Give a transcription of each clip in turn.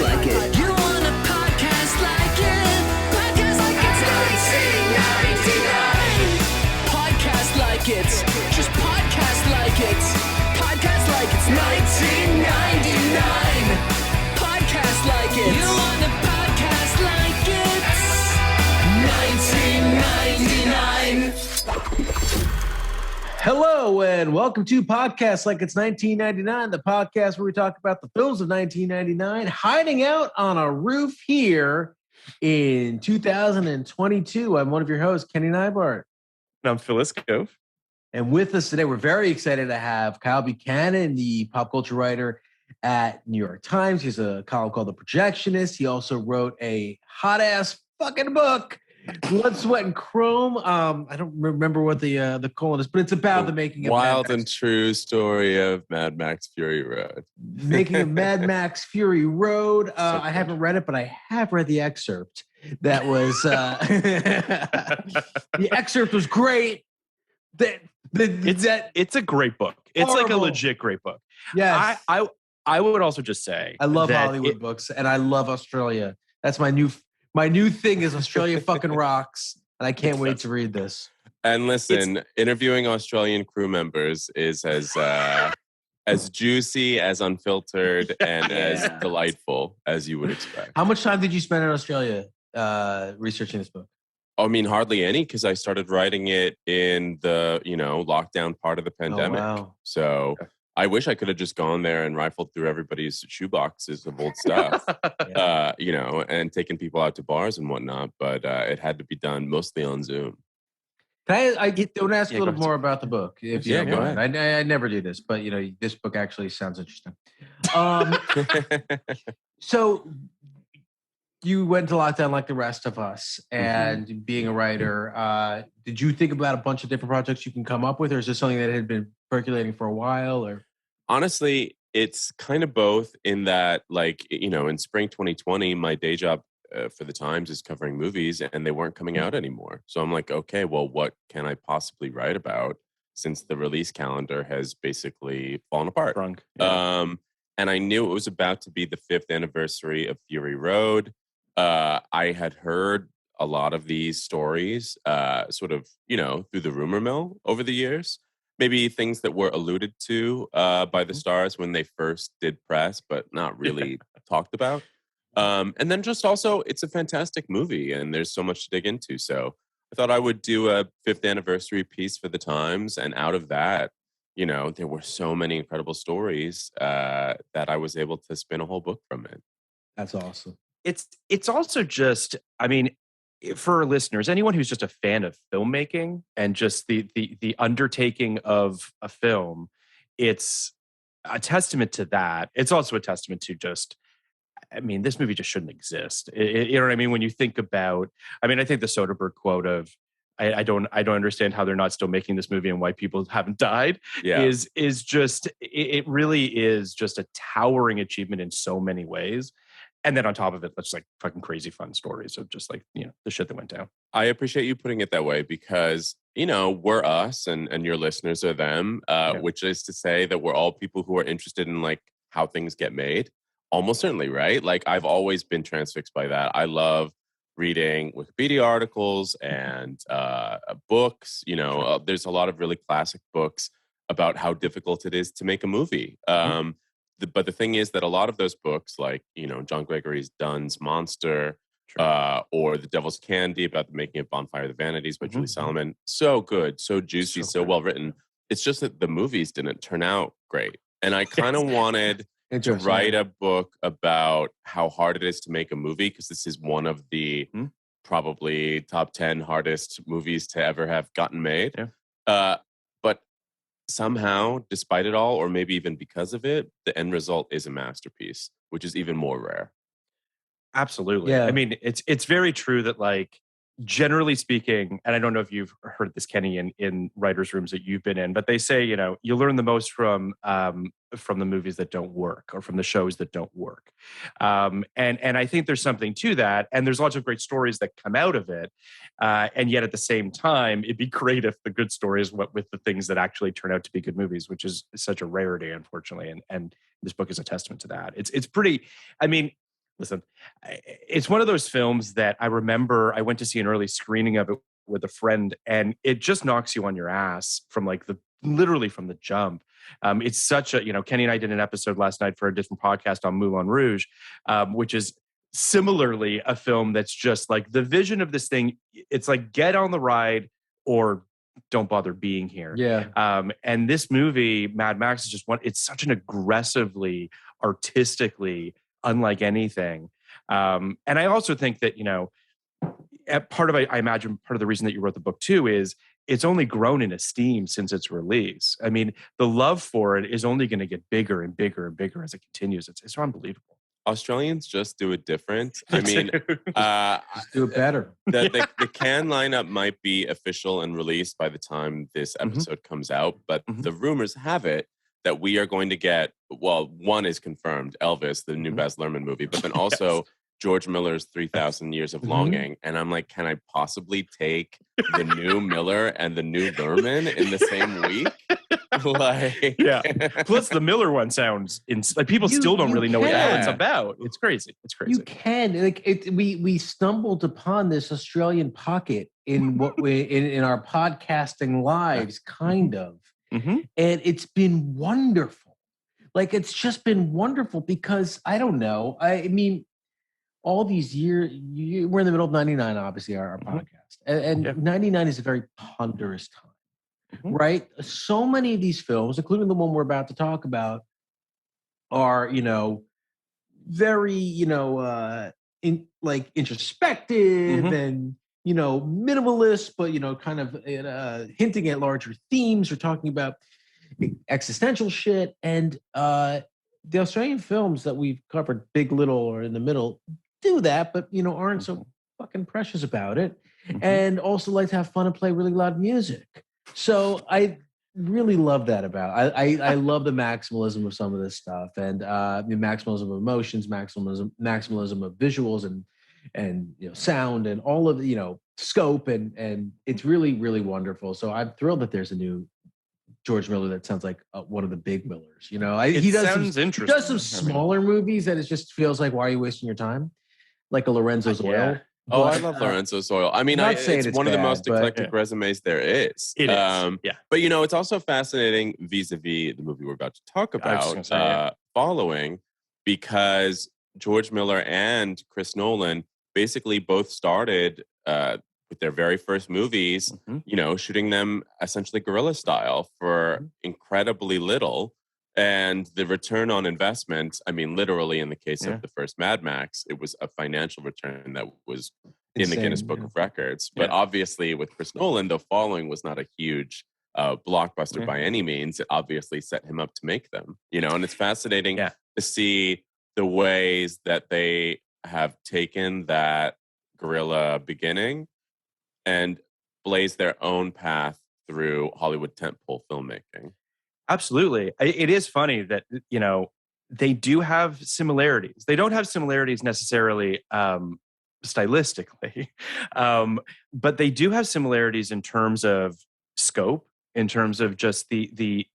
like it. You want a podcast like it? Podcast like it's 1999. Podcast like it. Just podcast like it. Podcast like it's 1999. Podcast like it. You want a podcast like it's 1999. Hello and welcome to Podcast Like It's 1999, the podcast where we talk about the films of 1999, hiding out on a roof here in 2022. I'm one of your hosts, Kenny Neibart. And I'm Phyllis Gove. And with us today, we're very excited to have Kyle Buchanan, the pop culture writer at New York Times. He has a column called The Projectionist. He also wrote a hot-ass fucking book, Blood, Sweat, and Chrome. I don't remember what the colon is, but it's about the making of Wild and True Story of Mad Max Fury Road. Making of Mad Max Fury Road. I haven't read it, but I have read the excerpt. That was the excerpt was great. It's a great book. It's horrible. like a legit great book. Yes, I would also just say I love Hollywood books, and I love Australia. That's my new thing is Australia fucking rocks, and I can't wait to read this. And listen, interviewing Australian crew members is as juicy, as unfiltered, and as delightful as you would expect. How much time did you spend in Australia researching this book? I mean, hardly any, because I started writing it in the lockdown part of the pandemic. Oh, wow. So I wish I could have just gone there and rifled through everybody's shoeboxes of old stuff, and taken people out to bars and whatnot. But it had to be done mostly on Zoom. Can I don't ask a little more about the book? If you don't go mind. I never do this, but this book actually sounds interesting. So you went to lockdown like the rest of us, and being a writer, did you think about a bunch of different projects you can come up with, or is this something that had been percolating for a while? Or honestly, it's kind of both. In that, in spring 2020, my day job for the Times is covering movies, and they weren't coming out anymore. So I'm like, okay, well, what can I possibly write about since the release calendar has basically fallen apart? Drunk. Yeah. And I knew it was about to be the 5th anniversary of Fury Road. I had heard a lot of these stories sort of, through the rumor mill over the years. Maybe things that were alluded to by the stars when they first did press, but not really talked about. And then just also, it's a fantastic movie and there's so much to dig into. So I thought I would do a 5th anniversary piece for the Times. And out of that, there were so many incredible stories that I was able to spin a whole book from it. that's awesome. It's also just, I mean, for our listeners, anyone who's just a fan of filmmaking and just the undertaking of a film, it's a testament to that. It's also a testament to just, I mean, this movie just shouldn't exist. You know what I mean? When you think about, I think the Soderbergh quote of, I don't understand how they're not still making this movie and why people haven't died is just, it really is just a towering achievement in so many ways. And then on top of it, that's like fucking crazy fun stories of just like, the shit that went down. I appreciate you putting it that way because, we're us and your listeners are them, which is to say that we're all people who are interested in like how things get made. Almost certainly, right? Like I've always been transfixed by that. I love reading Wikipedia articles and books. There's a lot of really classic books about how difficult it is to make a movie. But the thing is that a lot of those books, like, John Gregory's Dunn's Monster, or The Devil's Candy about the making of Bonfire of the Vanities by Julie Solomon, so good, so juicy, so well written. It's just that the movies didn't turn out great. And I kind of wanted to write a book about how hard it is to make a movie, because this is one of the probably top 10 hardest movies to ever have gotten made. But somehow, despite it all, or maybe even because of it, the end result is a masterpiece, which is even more rare. Absolutely. Yeah. I mean, it's very true that, like, generally speaking, and I don't know if you've heard this, Kenny, in writers' rooms that you've been in, but they say, you learn the most from the movies that don't work or from the shows that don't work. And I think there's something to that. And there's lots of great stories that come out of it. And yet at the same time, it'd be great if the good stories went with the things that actually turn out to be good movies, which is such a rarity, unfortunately. And this book is a testament to that. It's pretty, I mean, Listen, it's one of those films that I remember I went to see an early screening of it with a friend, and it just knocks you on your ass from like literally from the jump. It's such a, Kenny and I did an episode last night for a different podcast on Moulin Rouge, which is similarly a film that's just like the vision of this thing. It's like get on the ride or don't bother being here. Yeah. And this movie, Mad Max, is just it's such an aggressively, artistically unlike anything. And I also think that, I imagine part of the reason that you wrote the book too is it's only grown in esteem since its release. I mean, the love for it is only going to get bigger and bigger and bigger as it continues. It's unbelievable. Australians just do it different. I mean, just do it better. The Cannes lineup might be official and released by the time this episode comes out, but the rumors have it that we are going to get, well, one is confirmed, Elvis, the new Baz Luhrmann movie, but then also George Miller's 3,000 Years of Longing. And I'm like, can I possibly take the new Miller and the new Luhrmann in the same week? Like, yeah. Plus, the Miller one sounds like people still don't really know what the hell it's about. It's crazy. It's crazy. You can we stumbled upon this Australian pocket in what we in our podcasting lives, kind of, and it's been wonderful. Like it's just been wonderful because I don't know. I mean, all these years we're in the middle of 99, obviously our podcast, and 99 is a very ponderous time. Right? So many of these films, including the one we're about to talk about, are, very, introspective and, minimalist, but, kind of hinting at larger themes or talking about existential shit. And the Australian films that we've covered, Big, Little, or In the Middle, do that, but, aren't so fucking precious about it. And also like to have fun and play really loud music. So I really love that about I love the maximalism of some of this stuff and the maximalism of emotions, maximalism of visuals and sound and all of scope and it's really, really wonderful. So I'm thrilled that there's a new George Miller that sounds like one of the big Millers. He does some smaller movies that it just feels like, why are you wasting your time? Like a Lorenzo's Oil. Oh, I love Lorenzo's Oil. I mean, it's one of the most eclectic resumes there is. It is. Yeah. But, it's also fascinating vis-a-vis the movie we're about to talk about, Following, because George Miller and Chris Nolan basically both started with their very first movies, shooting them essentially guerrilla style for incredibly little. And the return on investment, I mean, literally in the case of the first Mad Max, it was a financial return that was in the Guinness Book of Records. But obviously with Chris Nolan, the Following was not a huge blockbuster by any means. It obviously set him up to make them, and it's fascinating to see the ways that they have taken that guerrilla beginning and blazed their own path through Hollywood tentpole filmmaking. Absolutely. It is funny that, they do have similarities. They don't have similarities necessarily stylistically, but they do have similarities in terms of scope, in terms of just the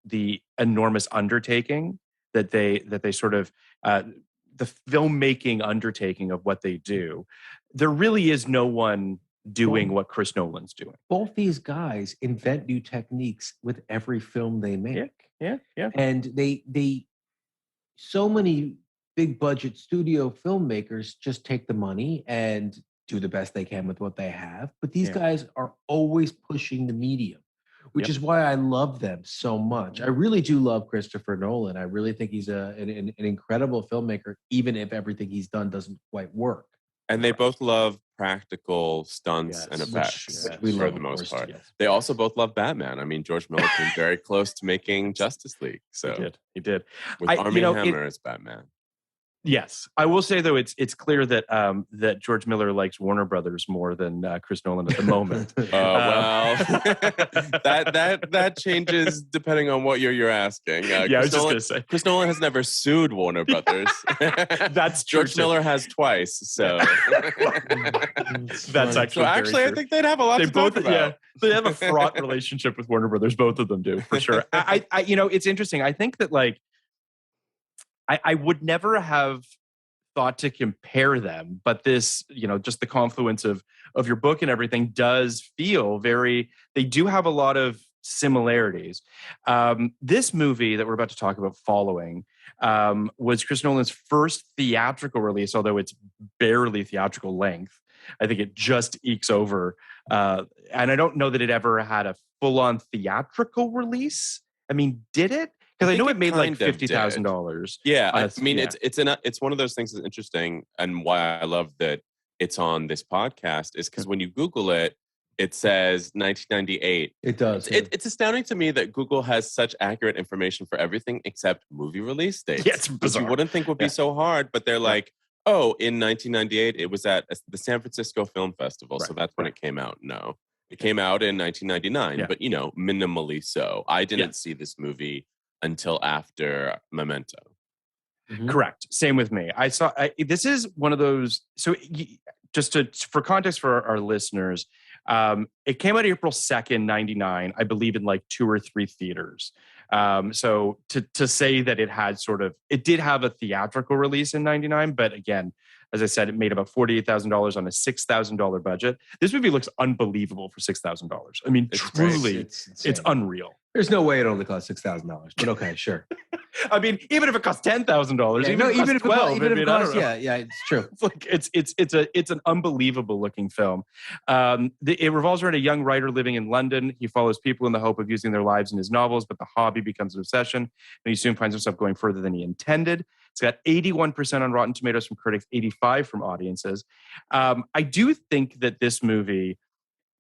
enormous undertaking that they sort of, the filmmaking undertaking of what they do. There really is no one doing what Chris Nolan's doing. Both these guys invent new techniques with every film they make. Yeah. And they so many big budget studio filmmakers just take the money and do the best they can with what they have. But these guys are always pushing the medium, which is why I love them so much. I really do love Christopher Nolan. I really think he's an incredible filmmaker, even if everything he's done doesn't quite work. And they both love practical stunts and effects which we for love, the most part. Yes. They also both love Batman. I mean, George Miller came very close to making Justice League. So he did. With Armie Hammer as Batman. Yes, I will say though it's clear that that George Miller likes Warner Brothers more than Chris Nolan at the moment. Well, that changes depending on what you're asking. I was just going to say Chris Nolan has never sued Warner Brothers. That's true. George Miller has twice. So that's actually I think they'd have a lot to talk about. Yeah, they have a fraught relationship with Warner Brothers. Both of them do for sure. I it's interesting. I think that like. I would never have thought to compare them, but this, just the confluence of your book and everything does feel they do have a lot of similarities. This movie that we're about to talk about following was Chris Nolan's first theatrical release, although it's barely theatrical length. I think it just ekes over. And I don't know that it ever had a full-on theatrical release. I mean, did it? Because I know it made like $50,000. Yeah, I mean, it's one of those things that's interesting, and why I love that it's on this podcast is because when you Google it, it says 1998. It does. It's astounding to me that Google has such accurate information for everything except movie release dates. Yeah, it's bizarre. Which you wouldn't think would be so hard, but they're like, oh, in 1998, it was at the San Francisco Film Festival, so that's when it came out. No, it came out in 1999, but minimally so. I didn't see this movie until after Memento. Mm-hmm. Correct. Same with me. This is one of those. So for context for our listeners, it came out April 2nd, 99, I believe in like 2 or 3 theaters. So to say that it did have a theatrical release in 99, but again, as I said, it made about $48,000 on a $6,000 budget. This movie looks unbelievable for $6,000. I mean, truly, it's unreal. There's no way it only cost $6,000, but okay, sure. I mean, even if it costs $10,000, even if it costs, it's true. It's like it's an unbelievable looking film. It revolves around a young writer living in London. He follows people in the hope of using their lives in his novels, but the hobby becomes an obsession, and he soon finds himself going further than he intended. It's got 81% on Rotten Tomatoes from critics, 85% from audiences. I do think that this movie,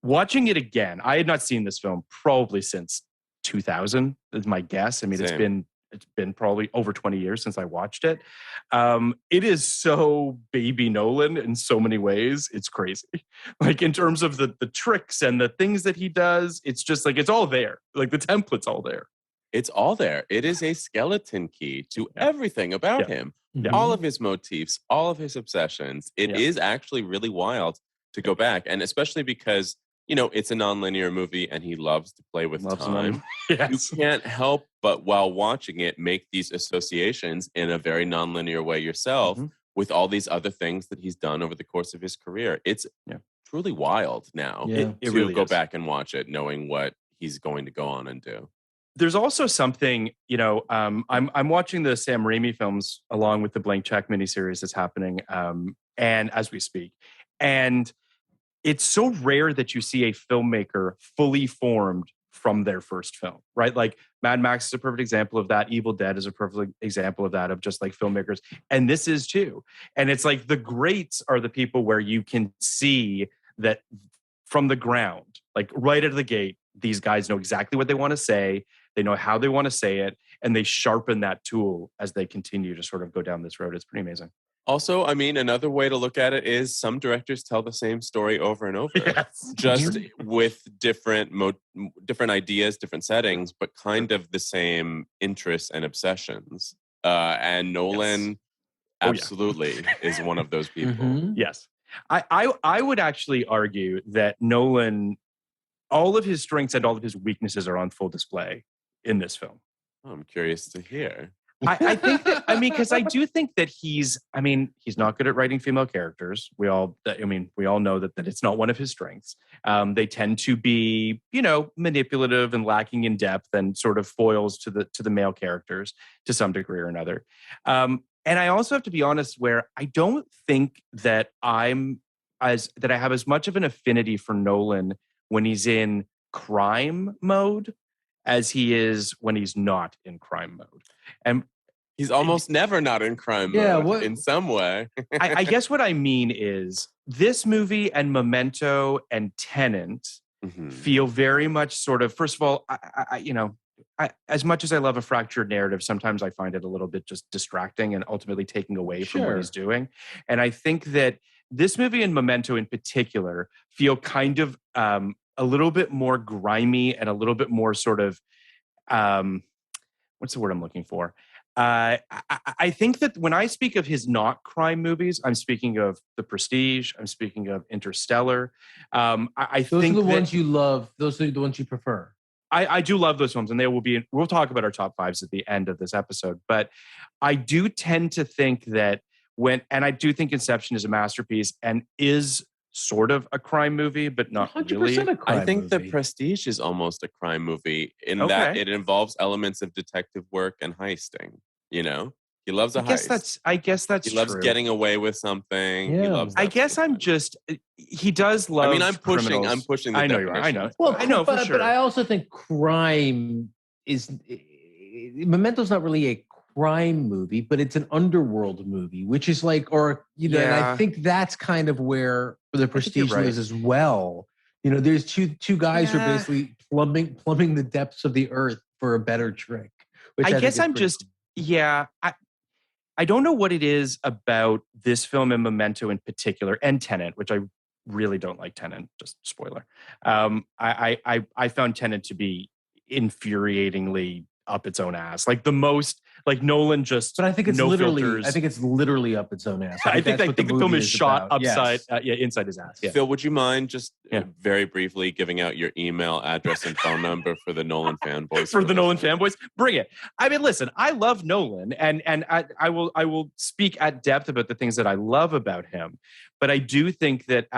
watching it again, I had not seen this film probably since 2000 is my guess. I mean, Same. it's been probably over 20 years since I watched it. It is so baby Nolan in so many ways. It's crazy. Like in terms of the tricks and the things that he does, it's just like, it's all there. Like the template's all there. It's all there. It is a skeleton key to everything about him. Yeah. All of his motifs, all of his obsessions. It is actually really wild to go back. And especially because, it's a nonlinear movie and he loves to play with time. Yes. You can't help but while watching it, make these associations in a very nonlinear way yourself with all these other things that he's done over the course of his career. It's truly wild now It to really go is. back and watch it, knowing what he's going to go on and do. There's also something, I'm watching the Sam Raimi films along with the Blank Check miniseries that's happening, and as we speak, and it's so rare that you see a filmmaker fully formed from their first film, right? Like Mad Max is a perfect example of that. Evil Dead is a perfect example of that, of just like filmmakers, and this is too. And it's like the greats are the people where you can see that from the ground, like right out of the gate, these guys know exactly what they want to say. They know how they want to say it, and they sharpen that tool as they continue to sort of go down this road. It's pretty amazing. Also, I mean, another way to look at it is some directors tell the same story over and over, just with different ideas, different settings, but kind of the same interests and obsessions. And Nolan absolutely is one of those people. Yes. I would actually argue that Nolan, all of his strengths and all of his weaknesses are on full display in this film. I'm curious to hear. I think that, because I do think that he's not good at writing female characters. We all know that it's not one of his strengths. They tend to be, manipulative and lacking in depth and sort of foils to the male characters to some degree or another. And I also have to be honest where I don't think that I have as much of an affinity for Nolan when he's in crime mode as he is when he's not in crime mode. And he's almost never not in crime mode in some way. I guess what I mean is this movie and Memento and Tenant feel very much sort of, first of all, I as much as I love a fractured narrative, sometimes I find it a little bit just distracting and ultimately taking away from what he's doing. And I think that this movie and Memento in particular feel kind of a little bit more grimy and a little bit more sort of, what's the word I'm looking for? I think that when I speak of his not crime movies, I'm speaking of The Prestige. I'm speaking of Interstellar. I those think are the ones you love. Those are the ones you prefer. I do love those films, and they will be. We'll talk about our top fives at the end of this episode. But I do tend to think that and I do think Inception is a masterpiece and is sort of a crime movie, but not 100% really. a crime I think movie. The Prestige is almost a crime movie in that it involves elements of detective work and heisting. You know, he loves a heist. I guess that's He loves true. getting away with something. He Yeah. loves. That I guess sort of I'm thing. just. He does love. I mean, I'm pushing. criminals. I'm pushing. The I know you are. I know. definitions. Well, I know for sure. But I also think crime is Memento's not really a crime movie, but it's an underworld movie, which is like, or and I think that's kind of where The Prestige is as well. There's two guys who are basically plumbing the depths of the earth for a better trick. Which I guess I'm just I don't know what it is about this film and Memento in particular, and Tenet, which I really don't like Tenet. Just spoiler. I found Tenet to be infuriatingly up its own ass, like the most, like Nolan just. But I think it's literally up its own ass. I think the film is shot about. upside, yes. Inside his ass. Yeah. Phil, would you mind just very briefly giving out your email address and phone number for the Nolan fanboys? For the Nolan fanboys, bring it. I mean, listen, I love Nolan, and I will speak at depth about the things that I love about him. But I do think that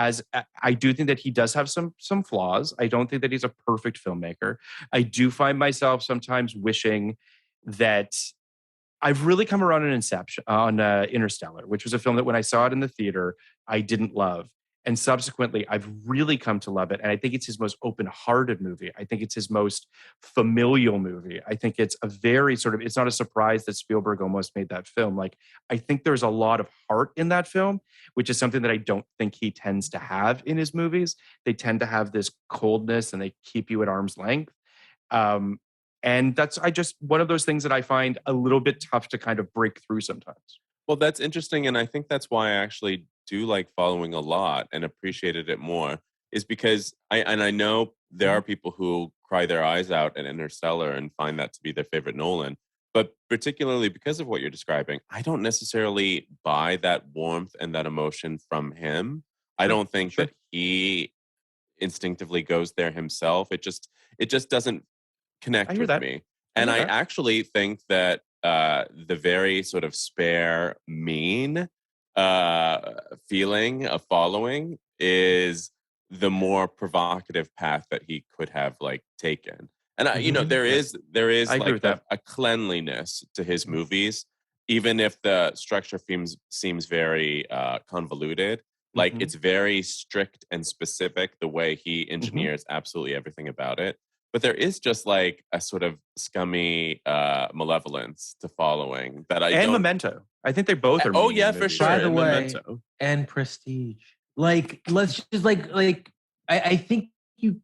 he does have some flaws. I don't think that he's a perfect filmmaker. I do find myself sometimes wishing that I've really come around on Interstellar, which was a film that when I saw it in the theater, I didn't love. And subsequently, I've really come to love it. And I think it's his most open-hearted movie. I think it's his most familial movie. I think it's a very it's not a surprise that Spielberg almost made that film. Like, I think there's a lot of heart in that film, which is something that I don't think he tends to have in his movies. They tend to have this coldness and they keep you at arm's length. And that's one of those things that I find a little bit tough to kind of break through sometimes. Well, that's interesting. And I think that's why I actually do like Following a lot and appreciated it more, is because I know there are people who cry their eyes out at Interstellar and find that to be their favorite Nolan. But particularly because of what you're describing, I don't necessarily buy that warmth and that emotion from him. I don't think that he instinctively goes there himself. It just doesn't connect with me. And I actually think that the very sort of spare, mean feeling of Following is the more provocative path that he could have like taken. And there is like a cleanliness to his movies, even if the structure seems very convoluted. Like it's very strict and specific the way he engineers absolutely everything about it. But there is just like a sort of scummy malevolence to Following that and Memento. I think they both are. Oh yeah, for sure. By the way, Memento. And Prestige. Like, let's just I think you,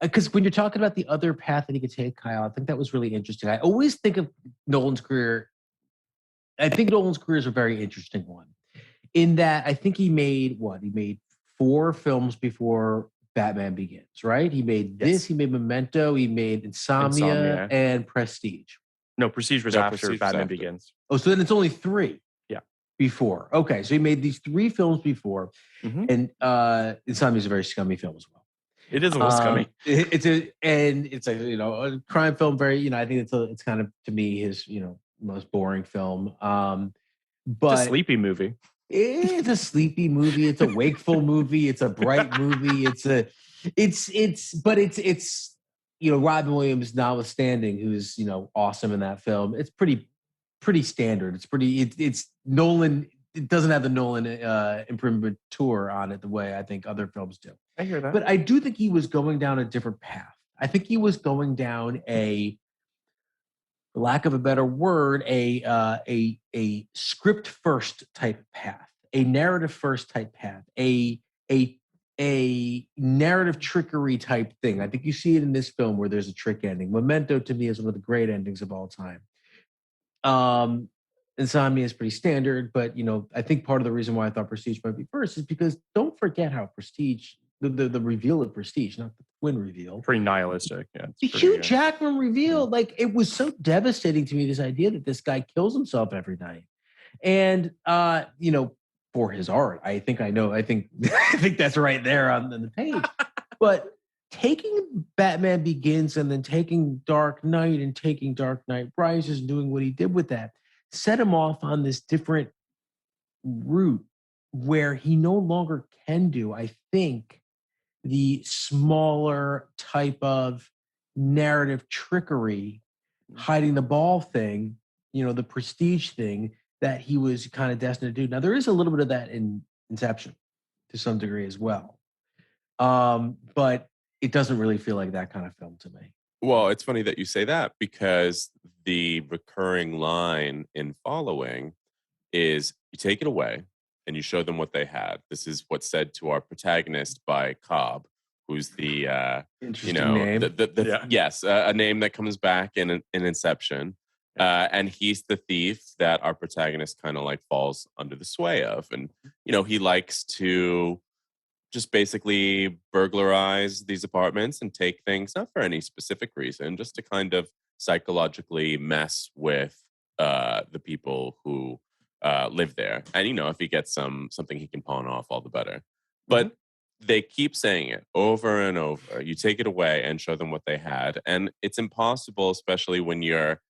because when you're talking about the other path that he could take, Kyle, I think that was really interesting. I always think of Nolan's career. I think Nolan's career is a very interesting one, in that I think he made 4 films before Batman Begins, right? He made this, he made Memento, he made Insomnia. And Prestige. No, Prestige was after Batman Begins. Oh, so then it's only 3. Yeah. Before. Okay, so he made these 3 films before, and Insomnia is a very scummy film as well. It is a little scummy. It's a crime film. Very, I think it's kind of, to me, his most boring film. But it's a sleepy movie. It's a sleepy movie. It's a wakeful movie. It's a bright movie. It's Robin Williams notwithstanding, who's awesome in that film. It's pretty standard. It's Nolan. It doesn't have the Nolan imprimatur on it the way I think other films do. I hear that. But I do think he was going down a different path. I think he was going down for lack of a better word, a script first type path, a narrative first type path, a narrative trickery type thing. I think you see it in this film where there's a trick ending. Memento to me is one of the great endings of all time. Insomnia is pretty standard, but I think part of the reason why I thought Prestige might be first is because don't forget how Prestige, the reveal of Prestige, not the twin reveal, pretty nihilistic. Yeah, the Hugh Jackman reveal, like, it was so devastating to me, this idea that this guy kills himself every night, and for his art, I think that's right there on the page, but. Taking Batman Begins and then taking Dark Knight and taking Dark Knight Rises, doing what he did with that, set him off on this different route where he no longer can do, I think, the smaller type of narrative trickery, hiding the ball thing, the prestige thing that he was kind of destined to do. Now, there is a little bit of that in Inception to some degree as well. But it doesn't really feel like that kind of film to me. Well, it's funny that you say that because the recurring line in Following is you take it away and you show them what they had. This is what's said to our protagonist by Cobb, who's the Interesting name. Yes, a name that comes back in Inception. And he's the thief that our protagonist kind of like falls under the sway of. And, he likes to just basically burglarize these apartments and take things, not for any specific reason, just to kind of psychologically mess with the people who live there. And, if he gets something he can pawn off, all the better. But they keep saying it over and over. You take it away and show them what they had. And it's impossible, especially when you're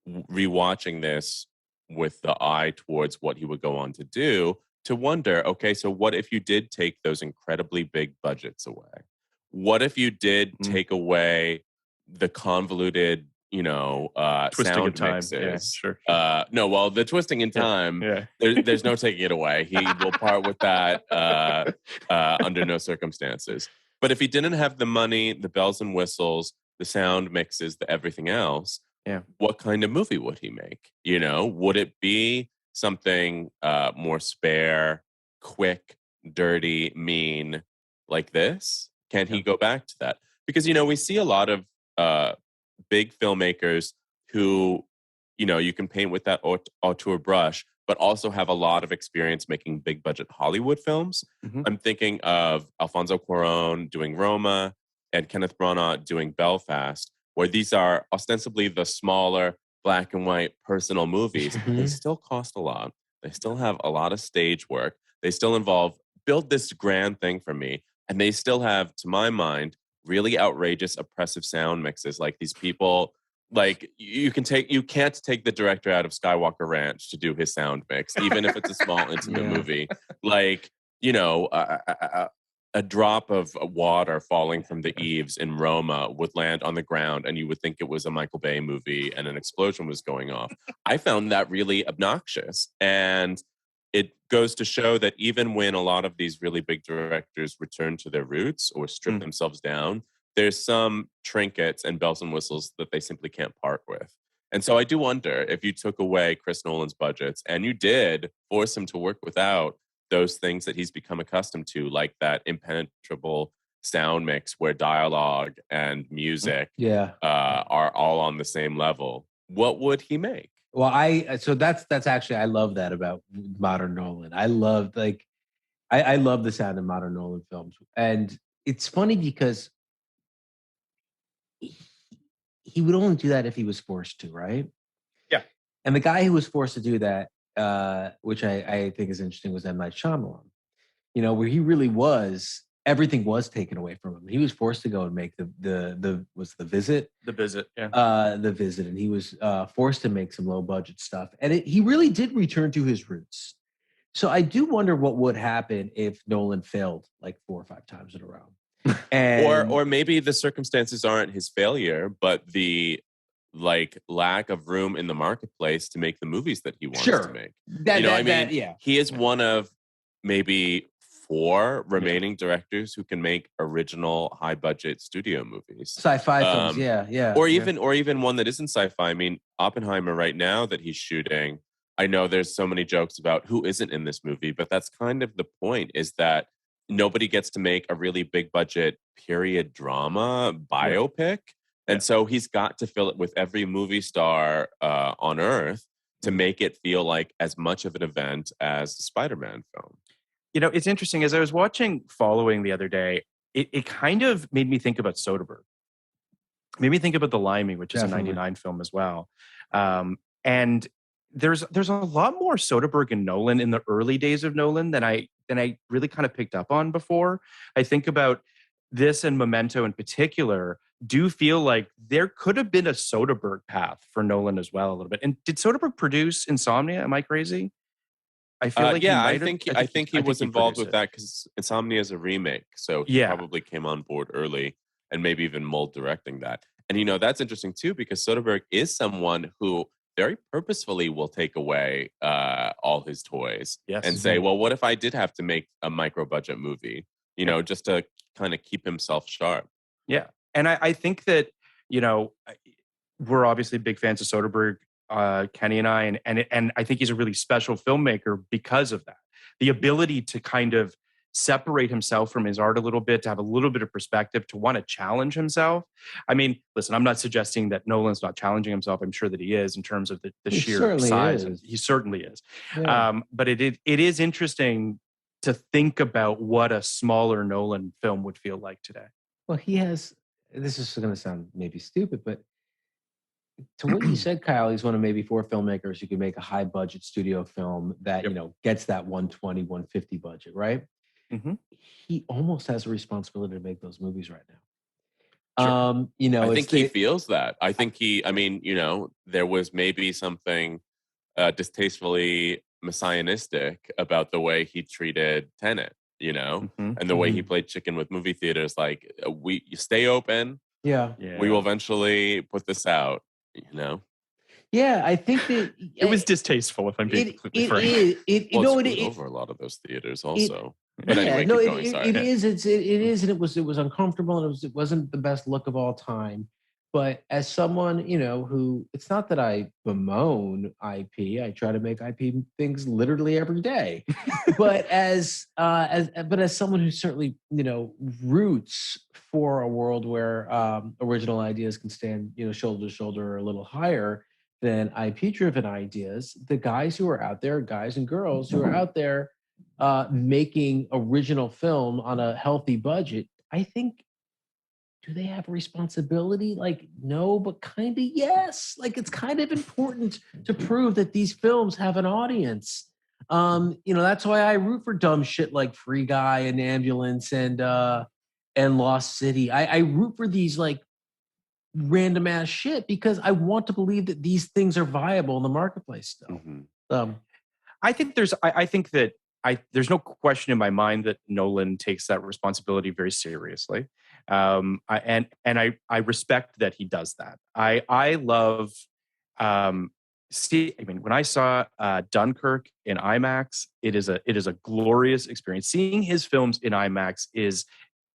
rewatching this with the eye towards what he would go on to do, to wonder, okay, so what if you did take those incredibly big budgets away? What if you did take away the convoluted, twisting sound of time. mixes? Yeah, sure. No, well, the twisting in time, there's no taking it away. He will part with that under no circumstances. But if he didn't have the money, the bells and whistles, the sound mixes, the everything else, what kind of movie would he make? Would it be something more spare, quick, dirty, mean, like this? Can he go back to that? Because, we see a lot of big filmmakers who, you can paint with that auteur brush, but also have a lot of experience making big budget Hollywood films. I'm thinking of Alfonso Cuarón doing Roma and Kenneth Branagh doing Belfast, where these are ostensibly the smaller black and white personal movies. They still cost a lot. They still have a lot of stage work. They still build this grand thing for me. And they still have, to my mind, really outrageous, oppressive sound mixes. Like these people, like you can't take the director out of Skywalker Ranch to do his sound mix, even if it's a small, intimate movie. Like, a drop of water falling from the eaves in Roma would land on the ground and you would think it was a Michael Bay movie and an explosion was going off. I found that really obnoxious. And it goes to show that even when a lot of these really big directors return to their roots or strip themselves down, there's some trinkets and bells and whistles that they simply can't part with. And so I do wonder if you took away Chris Nolan's budgets and you did force him to work without those things that he's become accustomed to, like that impenetrable sound mix where dialogue and music are all on the same level, what would he make? Well, that's actually, I love that about modern Nolan. I love I love the sound of modern Nolan films. And it's funny because he would only do that if he was forced to, right? Yeah. And the guy who was forced to do that, which I think is interesting, was M. Night Shyamalan. Where he really was, everything was taken away from him. He was forced to go and make the Visit. The Visit, The Visit, and he was forced to make some low budget stuff. And he really did return to his roots. So I do wonder what would happen if Nolan failed like 4 or 5 times in a row. And, or maybe the circumstances aren't his failure, but the lack of room in the marketplace to make the movies that he wants to make. He is one of maybe 4 remaining directors who can make original high budget studio movies, sci-fi films, or even one that isn't sci-fi. I mean, Oppenheimer right now that he's shooting, I know there's so many jokes about who isn't in this movie, but that's kind of the point, is that nobody gets to make a really big budget period drama biopic. And so he's got to fill it with every movie star on Earth to make it feel like as much of an event as the Spider-Man film. It's interesting. As I was watching Following the other day, it kind of made me think about Soderbergh. Made me think about The Limey, which is a 99 film as well. And there's a lot more Soderbergh and Nolan in the early days of Nolan than I really kind of picked up on before. I think about this and Memento in particular do feel like there could have been a Soderbergh path for Nolan as well a little bit. And did Soderbergh produce Insomnia? Am I crazy? I feel like yeah, he I might have. think he was he involved produced with it. that because Insomnia is a remake, so he Yeah. probably came on board early and maybe even mold directing that. And that's interesting too because Soderbergh is someone who very purposefully will take away all his toys Yes. and say, "Well, what if I did have to make a micro budget movie? Just to kind of keep himself sharp." Yeah, and I think that we're obviously big fans of Soderbergh, Kenny and I, and I think he's a really special filmmaker because of that. The ability to kind of separate himself from his art a little bit, to have a little bit of perspective, to want to challenge himself. I mean, listen, I'm not suggesting that Nolan's not challenging himself. I'm sure that he is in terms of the He sheer certainly size. is. He certainly is. Yeah. But it is interesting to think about what a smaller Nolan film would feel like today. Well, he has. This is going to sound maybe stupid, but to what you said, Kyle, he's one of maybe 4 filmmakers who can make a high budget studio film that Yep. gets that 120, 150 budget, right? Mm-hmm. He almost has a responsibility to make those movies right now. Sure. I think he feels that. I think there was maybe something distastefully messianistic about the way he treated Tenet, Mm-hmm. and the way he played chicken with movie theaters. Like, you stay open. Yeah. We will eventually put this out, Yeah, I think that It was distasteful, if I'm being completely frank. Well, it screwed over a lot of those theaters also. But anyway, keep going. Sorry. It is, and it was uncomfortable, and it wasn't the best look of all time. But as someone, who, it's not that I bemoan IP, I try to make IP things literally every day. But as someone who certainly, roots for a world where original ideas can stand, shoulder to shoulder or a little higher than IP-driven ideas, the guys who are out there, guys and girls who are out there making original film on a healthy budget, I think, do they have a responsibility? Like, no, but kind of yes. Like, it's kind of important to prove that these films have an audience. That's why I root for dumb shit like Free Guy and Ambulance and Lost City. I root for these like random ass shit because I want to believe that these things are viable in the marketplace still. Mm-hmm. I think there's no question in my mind that Nolan takes that responsibility very seriously. I respect that he does that. I love when I saw Dunkirk in IMAX, it is a glorious experience. Seeing his films in IMAX is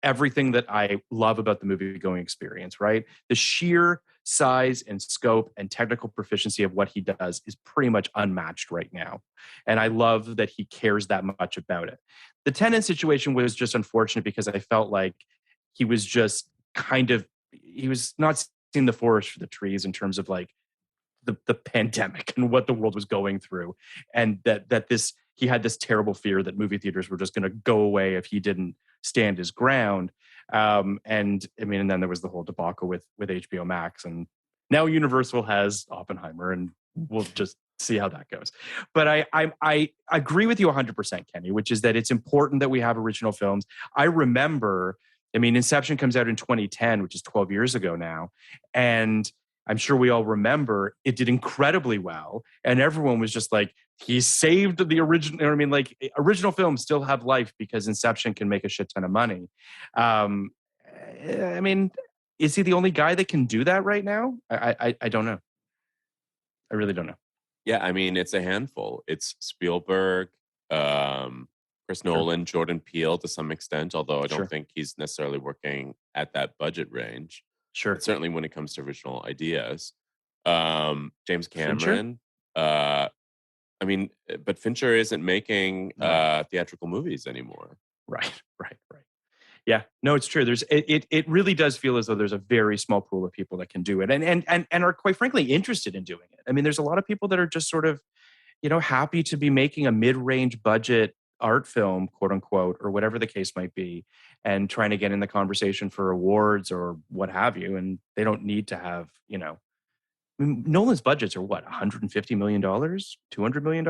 everything that I love about the movie going experience, right? The sheer size and scope and technical proficiency of what he does is pretty much unmatched right now. And I love that he cares that much about it. The Tenet situation was just unfortunate because I felt like he was just he was not seeing the forest for the trees in terms of like the pandemic and what the world was going through. And he had this terrible fear that movie theaters were just going to go away if he didn't stand his ground. And then there was the whole debacle with HBO Max, and now Universal has Oppenheimer, and we'll just see how that goes. But I agree with you 100%, Kenny, which is that it's important that we have original films. I remember, Inception comes out in 2010, which is 12 years ago now, and I'm sure we all remember it did incredibly well, and everyone was just like, he saved the original. Original films still have life because Inception can make a shit ton of money. Is he the only guy that can do that right now? I don't know. I really don't know. Yeah, it's a handful. It's Spielberg, Chris Nolan, Jordan Peele to some extent, although I don't think he's necessarily working at that budget range. Sure. But certainly when it comes to original ideas. James Cameron. But Fincher isn't making theatrical movies anymore. Right. Yeah, no, it's true. It really does feel as though there's a very small pool of people that can do it and are quite frankly interested in doing it. There's a lot of people that are just sort of, happy to be making a mid-range budget art film, quote unquote, or whatever the case might be, and trying to get in the conversation for awards or what have you. And they don't need to have, Nolan's budgets are what, $150 million, $200 million?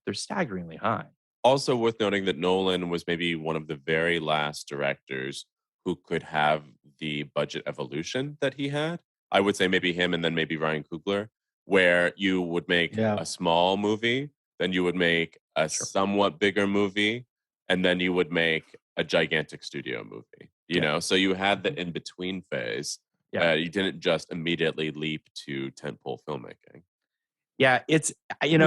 They're staggeringly high. Also worth noting that Nolan was maybe one of the very last directors who could have the budget evolution that he had. I would say maybe him and then maybe Ryan Coogler, where you would make a small movie, then you would make a somewhat bigger movie, and then you would make a gigantic studio movie. You know, so you had the in between phase. You didn't just immediately leap to tentpole filmmaking. Yeah, it's it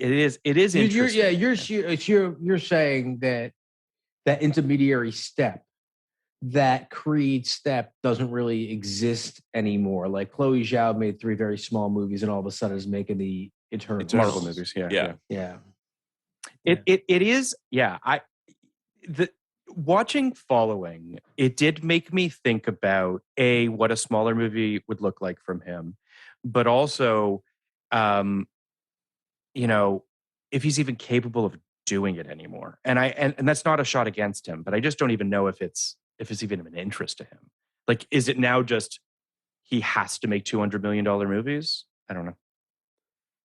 is interesting. You're saying that intermediary step, that Creed step, doesn't really exist anymore. Like Chloe Zhao made 3 very small movies, and all of a sudden is making the Eternals. Marvel movies. Yeah. It is. Yeah, watching Following, it did make me think about what a smaller movie would look like from him, but also, if he's even capable of doing it anymore. And that's not a shot against him, but I just don't even know if it's even of an interest to him. Like, is it now just he has to make $200 million movies? I don't know.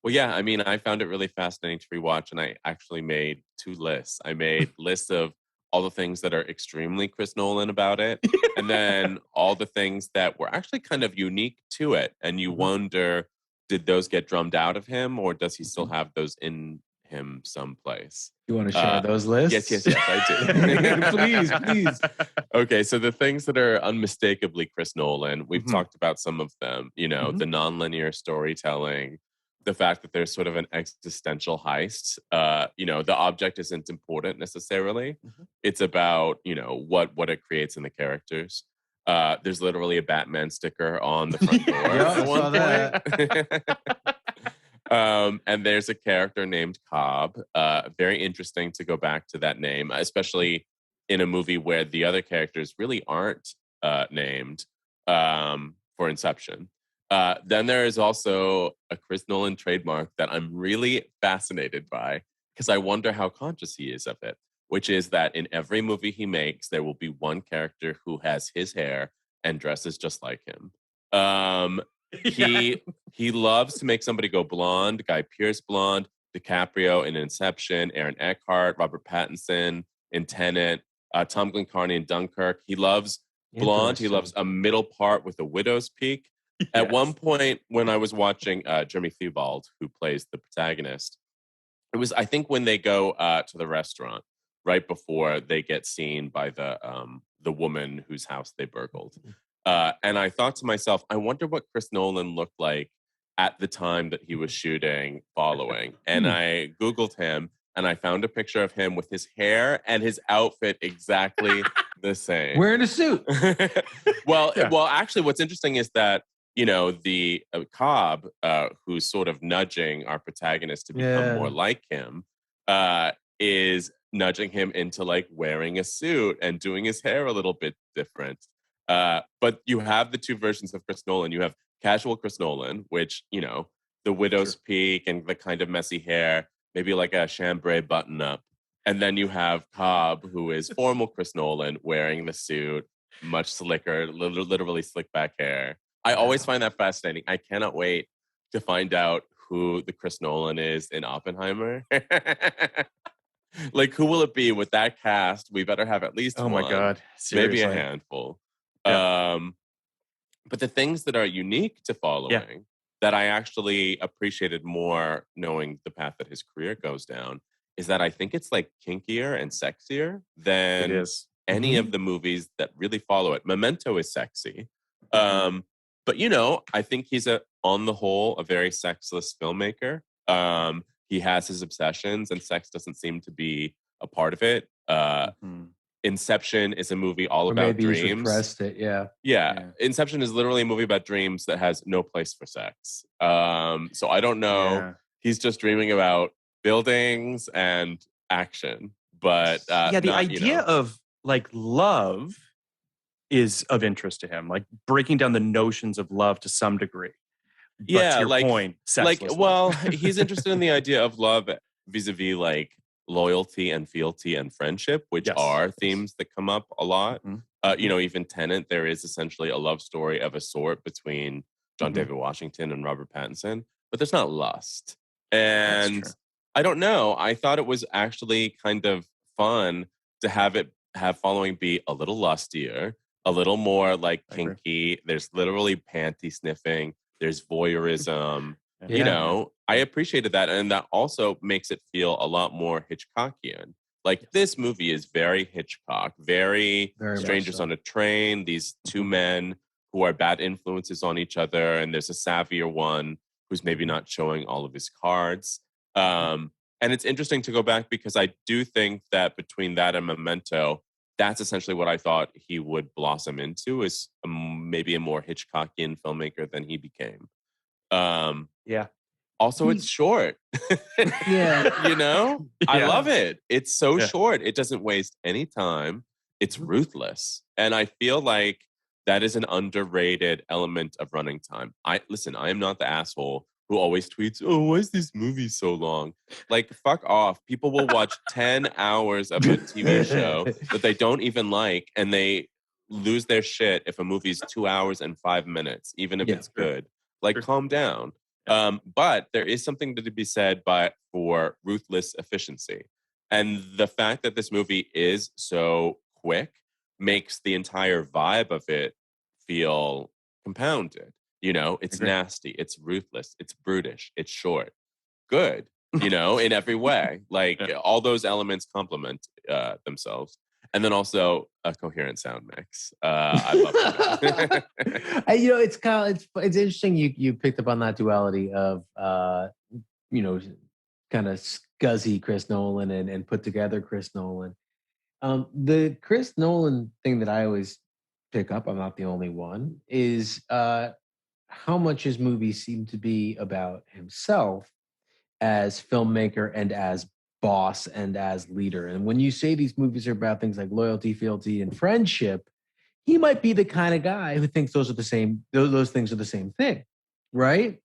Well, yeah, I mean, I found it really fascinating to rewatch, and I actually made 2 lists. I made lists of all the things that are extremely Chris Nolan about it, and then all the things that were actually kind of unique to it. And you wonder, did those get drummed out of him, or does he still have those in him someplace? You want to share those lists? Yes, I do. Please. Okay, so the things that are unmistakably Chris Nolan, we've talked about some of them. You know, the nonlinear storytelling, the fact that there's sort of an existential heist. The object isn't important necessarily. It's about, what it creates in the characters. There's literally a Batman sticker on the front door. I saw that. And there's a character named Cobb. Very interesting to go back to that name, especially in a movie where the other characters really aren't named for Inception. Then there is also a Chris Nolan trademark that I'm really fascinated by, because I wonder how conscious he is of it, which is that in every movie he makes, there will be one character who has his hair and dresses just like him. He loves to make somebody go blonde. Guy Pearce blonde, DiCaprio in Inception, Aaron Eckhart, Robert Pattinson in Tenet, Tom Glencarny in Dunkirk. He loves blonde. He loves a middle part with a widow's peak. Yes. At one point, when I was watching Jeremy Theobald, who plays the protagonist, it was, I think, when they go to the restaurant right before they get seen by the woman whose house they burgled. And I thought to myself, I wonder what Chris Nolan looked like at the time that he was shooting Following. And I Googled him, and I found a picture of him with his hair and his outfit exactly the same. Wearing a suit. Well, actually, what's interesting is that, the Cobb, who's sort of nudging our protagonist to become more like him, is nudging him into like wearing a suit and doing his hair a little bit different. But you have the 2 versions of Chris Nolan. You have casual Chris Nolan, which, the widow's peak and the kind of messy hair, maybe like a chambray button up. And then you have Cobb, who is formal Chris Nolan, wearing the suit, much slicker, literally slick back hair. I always find that fascinating. I cannot wait to find out who the Chris Nolan is in Oppenheimer. Like, who will it be with that cast? We better have at least one. Oh my God. Seriously. Maybe a handful. Yeah. But the things that are unique to Following that I actually appreciated more knowing the path that his career goes down is that I think it's like kinkier and sexier than any of the movies that really follow it. Memento is sexy. But, I think he's on the whole, a very sexless filmmaker. He has his obsessions, and sex doesn't seem to be a part of it. Inception is a movie all about dreams. Maybe repressed it, yeah. Inception is literally a movie about dreams that has no place for sex. So I don't know. Yeah. He's just dreaming about buildings and action. But the idea of like love is of interest to him, like breaking down the notions of love to some degree. But to your point, he's interested in the idea of love vis-a-vis like loyalty and fealty and friendship, which are themes that come up a lot. Even Tenet, there is essentially a love story of a sort between John David Washington and Robert Pattinson, but there's not lust. And I don't know. I thought it was actually kind of fun to have Following be a little lustier, a little more like kinky. There's literally panty sniffing. There's voyeurism. You know, I appreciated that. And that also makes it feel a lot more Hitchcockian. Like this movie is very Hitchcock, very strangers on a train, these two men who are bad influences on each other. And there's a savvier one who's maybe not showing all of his cards. And it's interesting to go back because I do think that between that and Memento, that's essentially what I thought he would blossom into, is maybe a more Hitchcockian filmmaker than he became. Also, it's short. You know, I love it. It's so short. It doesn't waste any time. It's ruthless. And I feel like that is an underrated element of running time. I am not the asshole who always tweets, "Oh, why is this movie so long?" Like, fuck off. People will watch 10 hours of a TV show that they don't even like, and they lose their shit if a movie's 2 hours and 5 minutes, even if it's good. Like, calm down. But there is something to be said for ruthless efficiency. And the fact that this movie is so quick makes the entire vibe of it feel compounded. You know, it's nasty, it's ruthless, it's brutish, it's short. Good, you know, in every way. Like all those elements complement themselves. And then also a coherent sound mix. I love that. You know, it's kind of it's interesting you picked up on that duality of you know, kind of scuzzy Chris Nolan and put together Chris Nolan. The Chris Nolan thing that I always pick up, I'm not the only one, is how much his movies seem to be about himself as filmmaker and as boss and as leader. And when you say these movies are about things like loyalty, fealty, and friendship, he might be the kind of guy who thinks those things are the same thing, right?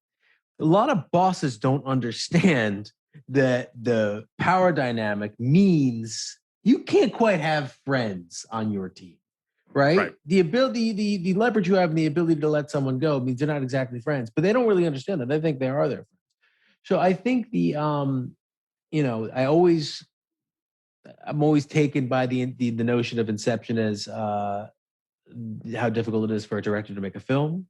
A lot of bosses don't understand that the power dynamic means you can't quite have friends on your team, right? The ability, the leverage you have and the ability to let someone go means they're not exactly friends, but they don't really understand that. They think they are their friends. So I think you know, I'm always taken by the notion of Inception as how difficult it is for a director to make a film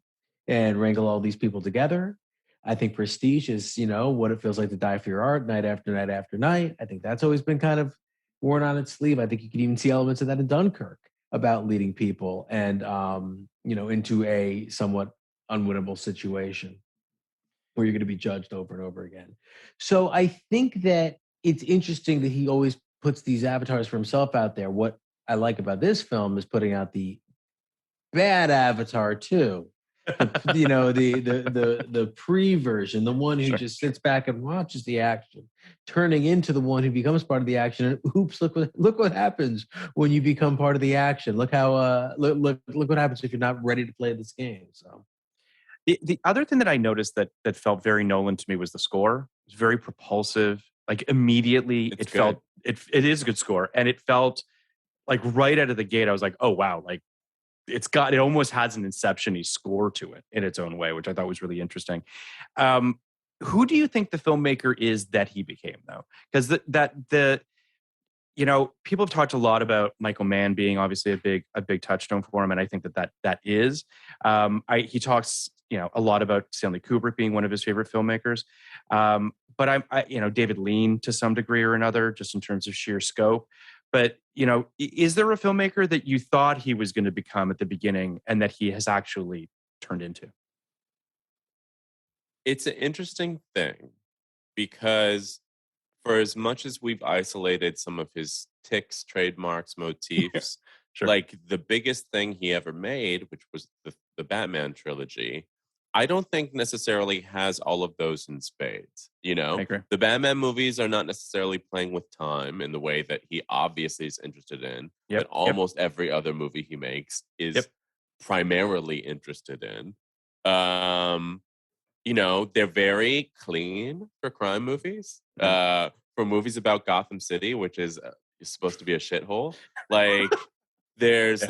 and wrangle all these people together. I think Prestige is, you know, what it feels like to die for your art night after night after night. I think that's always been kind of worn on its sleeve. I think you can even see elements of that in Dunkirk about leading people and, you know, into a somewhat unwinnable situation where you're going to be judged over and over again. So I think that it's interesting that he always puts these avatars for himself out there. What I like about this film is putting out the bad avatar too. You know, the pre-version, the one who just sits back and watches the action, turning into the one who becomes part of the action. And oops, look what happens when you become part of the action. Look how look what happens if you're not ready to play this game. So the other thing that I noticed that felt very Nolan to me was the score. It was very propulsive. Like immediately it is a good score. And it felt like right out of the gate, I was like, oh wow, like it almost has an Inception-y score to it in its own way, which I thought was really interesting. Who do you think the filmmaker is that he became, though? Because you know, people have talked a lot about Michael Mann being obviously a big touchstone for him, and I think that is. He talks, you know, a lot about Stanley Kubrick being one of his favorite filmmakers, but I you know, David Lean to some degree or another, just in terms of sheer scope. But, you know, is there a filmmaker that you thought he was going to become at the beginning and that he has actually turned into? It's an interesting thing because for as much as we've isolated some of his tics, trademarks, motifs, like the biggest thing he ever made, which was the Batman trilogy, I don't think necessarily has all of those in spades. You know, the Batman movies are not necessarily playing with time in the way that he obviously is interested in, but almost every other movie he makes is primarily interested in. You know, they're very clean for crime movies, for movies about Gotham City, which is supposed to be a shithole. Like there's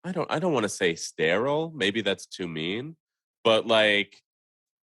I don't want to say sterile. Maybe that's too mean, but like,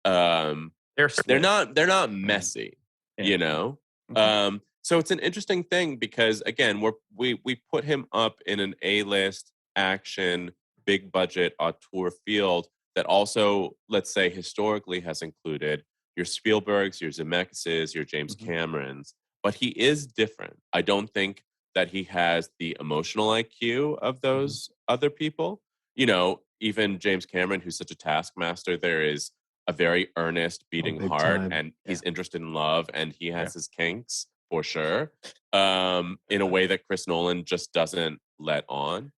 they're not messy, you know? So it's an interesting thing because again, we put him up in an A-list action, big budget auteur field that also, let's say, historically has included your Spielbergs, your Zemeckis', your James Camerons, but he is different. I don't think that he has the emotional IQ of those other people. You know, even James Cameron, who's such a taskmaster, there is a very earnest beating big heart, time. and he's interested in love, and he has his kinks for sure, in a way that Chris Nolan just doesn't let on.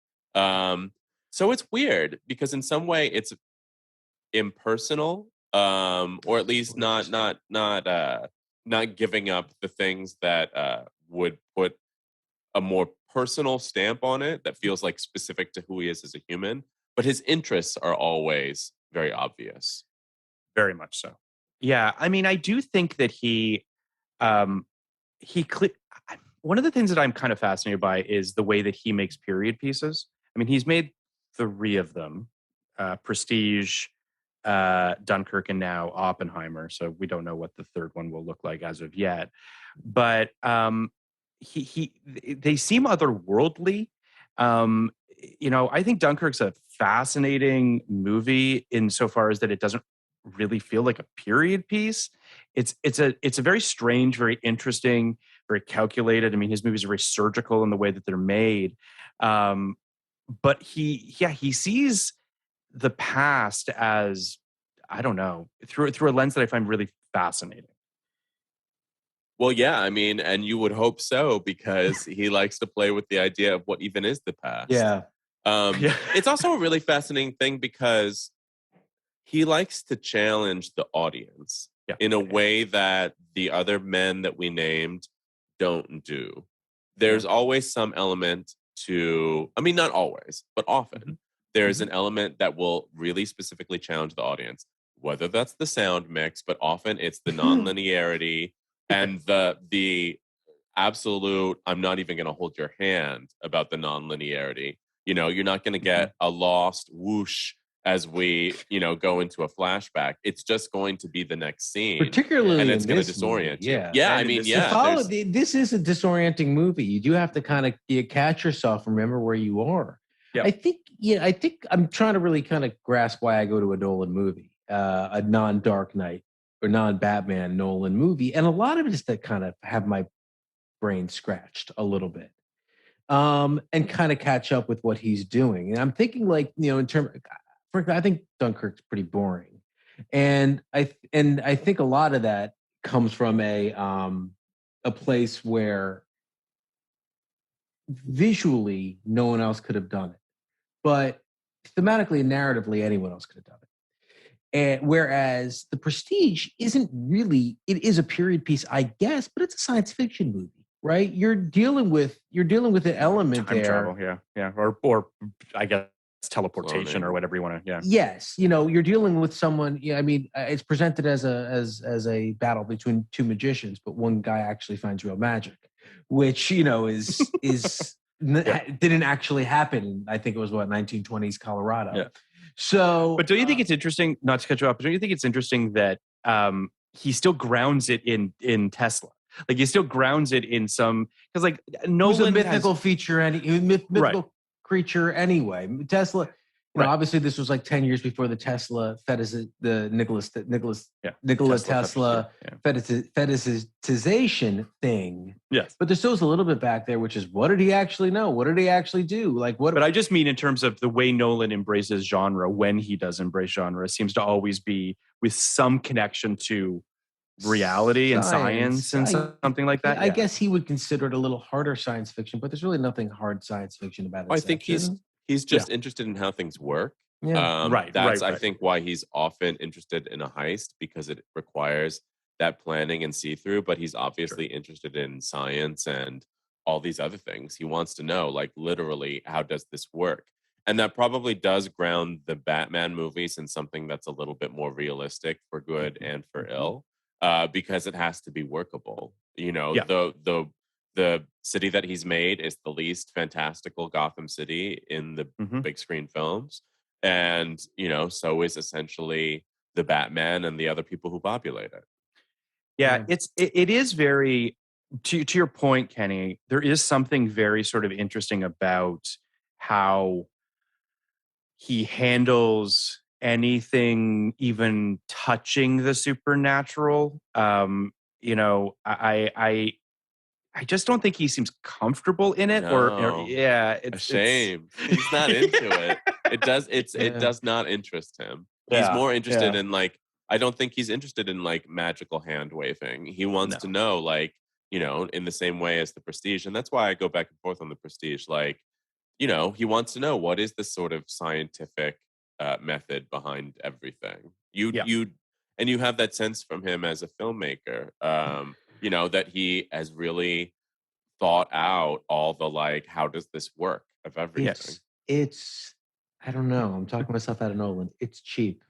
So it's weird because in some way it's impersonal, or at least not giving up the things that would put a more personal stamp on it that feels like specific to who he is as a human. But his interests are always very obvious. Very much so. Yeah, I mean, I do think that um, one of the things that I'm kind of fascinated by is the way that he makes period pieces. I mean, he's made 3 of them: Prestige, Dunkirk, and now Oppenheimer. So we don't know what the third one will look like as of yet. But they seem otherworldly. You know, I think Dunkirk's a fascinating movie insofar as that it doesn't really feel like a period piece. It's a very strange, very interesting, very calculated. I mean, his movies are very surgical in the way that they're made. But he sees the past as, I don't know, through a lens that I find really fascinating. Well, yeah, I mean, and you would hope so because he likes to play with the idea of what even is the past. Yeah. It's also a really fascinating thing because he likes to challenge the audience in a way that the other men that we named don't do. There's always some element to, I mean, not always, but often, there's an element that will really specifically challenge the audience, whether that's the sound mix, but often it's the non-linearity and the absolute, I'm not even going to hold your hand about the non-linearity. You know, you're not going to get a lost whoosh as we, you know, go into a flashback. It's just going to be the next scene, particularly, and it's going to this disorient movie, you. Yeah, I mean, this is a disorienting movie. You do have to kind of catch yourself, remember where you are. Yep. I think I'm trying to really kind of grasp why I go to a Nolan movie, a non-Dark Knight or non-Batman Nolan movie, and a lot of it is to kind of have my brain scratched a little bit, and kind of catch up with what he's doing. And I'm thinking, like, you know, in terms, frankly, I think Dunkirk's pretty boring, and I think a lot of that comes from a place where visually no one else could have done it, but thematically and narratively anyone else could have done it. And whereas The Prestige isn't really, it is a period piece, I guess, but it's a science fiction movie, right? You're dealing with an element Time there. travel, yeah, or I guess teleportation or whatever you want to. Yeah. Yes, you know, you're dealing with someone. Yeah, I mean, it's presented as a battle between 2 magicians, but one guy actually finds real magic, which, you know, is didn't actually happen. I think it was 1920s Colorado. Yeah. So, but don't you think it's interesting? Not to cut you off, but don't you think it's interesting that he still grounds it in Tesla? Like, he still grounds it in some, because like Nolan was a mythical mythical creature anyway. Tesla, you know, obviously this was like 10 years before the Tesla Nikola Tesla fetishization thing. Yes. But there still is a little bit back there, which is, what did he actually know? What did he actually do? Like, what? But I just mean in terms of the way Nolan embraces genre, when he does embrace genre, seems to always be with some connection to reality and science and something like that. I guess he would consider it a little harder science fiction, but there's really nothing hard science fiction about it. I think he's just interested in how things work. Yeah. That's I think why he's often interested in a heist, because it requires that planning and see-through, but he's obviously interested in science and all these other things. He wants to know, like, literally, how does this work? And that probably does ground the Batman movies in something that's a little bit more realistic for good and for ill. Because it has to be workable. You know, the city that he's made is the least fantastical Gotham City in the big screen films. And, you know, so is essentially the Batman and the other people who populate it. Yeah, it is very, to your point, Kenny, there is something very sort of interesting about how he handles anything even touching the supernatural. You know, I just don't think he seems comfortable in it. Or No. yeah, A shame. He's not into it. It does not interest him. He's Yeah, more interested yeah. in like, I don't think he's interested in like magical hand waving. He wants No. to know, like, you know, in the same way as the Prestige. And that's why I go back and forth on the Prestige. Like, you know, he wants to know what is the sort of scientific method behind everything. Yeah. And you have that sense from him as a filmmaker, you know, that he has really thought out all the like, how does this work of everything. It's I don't know. I'm talking myself out of Nolan. It's cheap.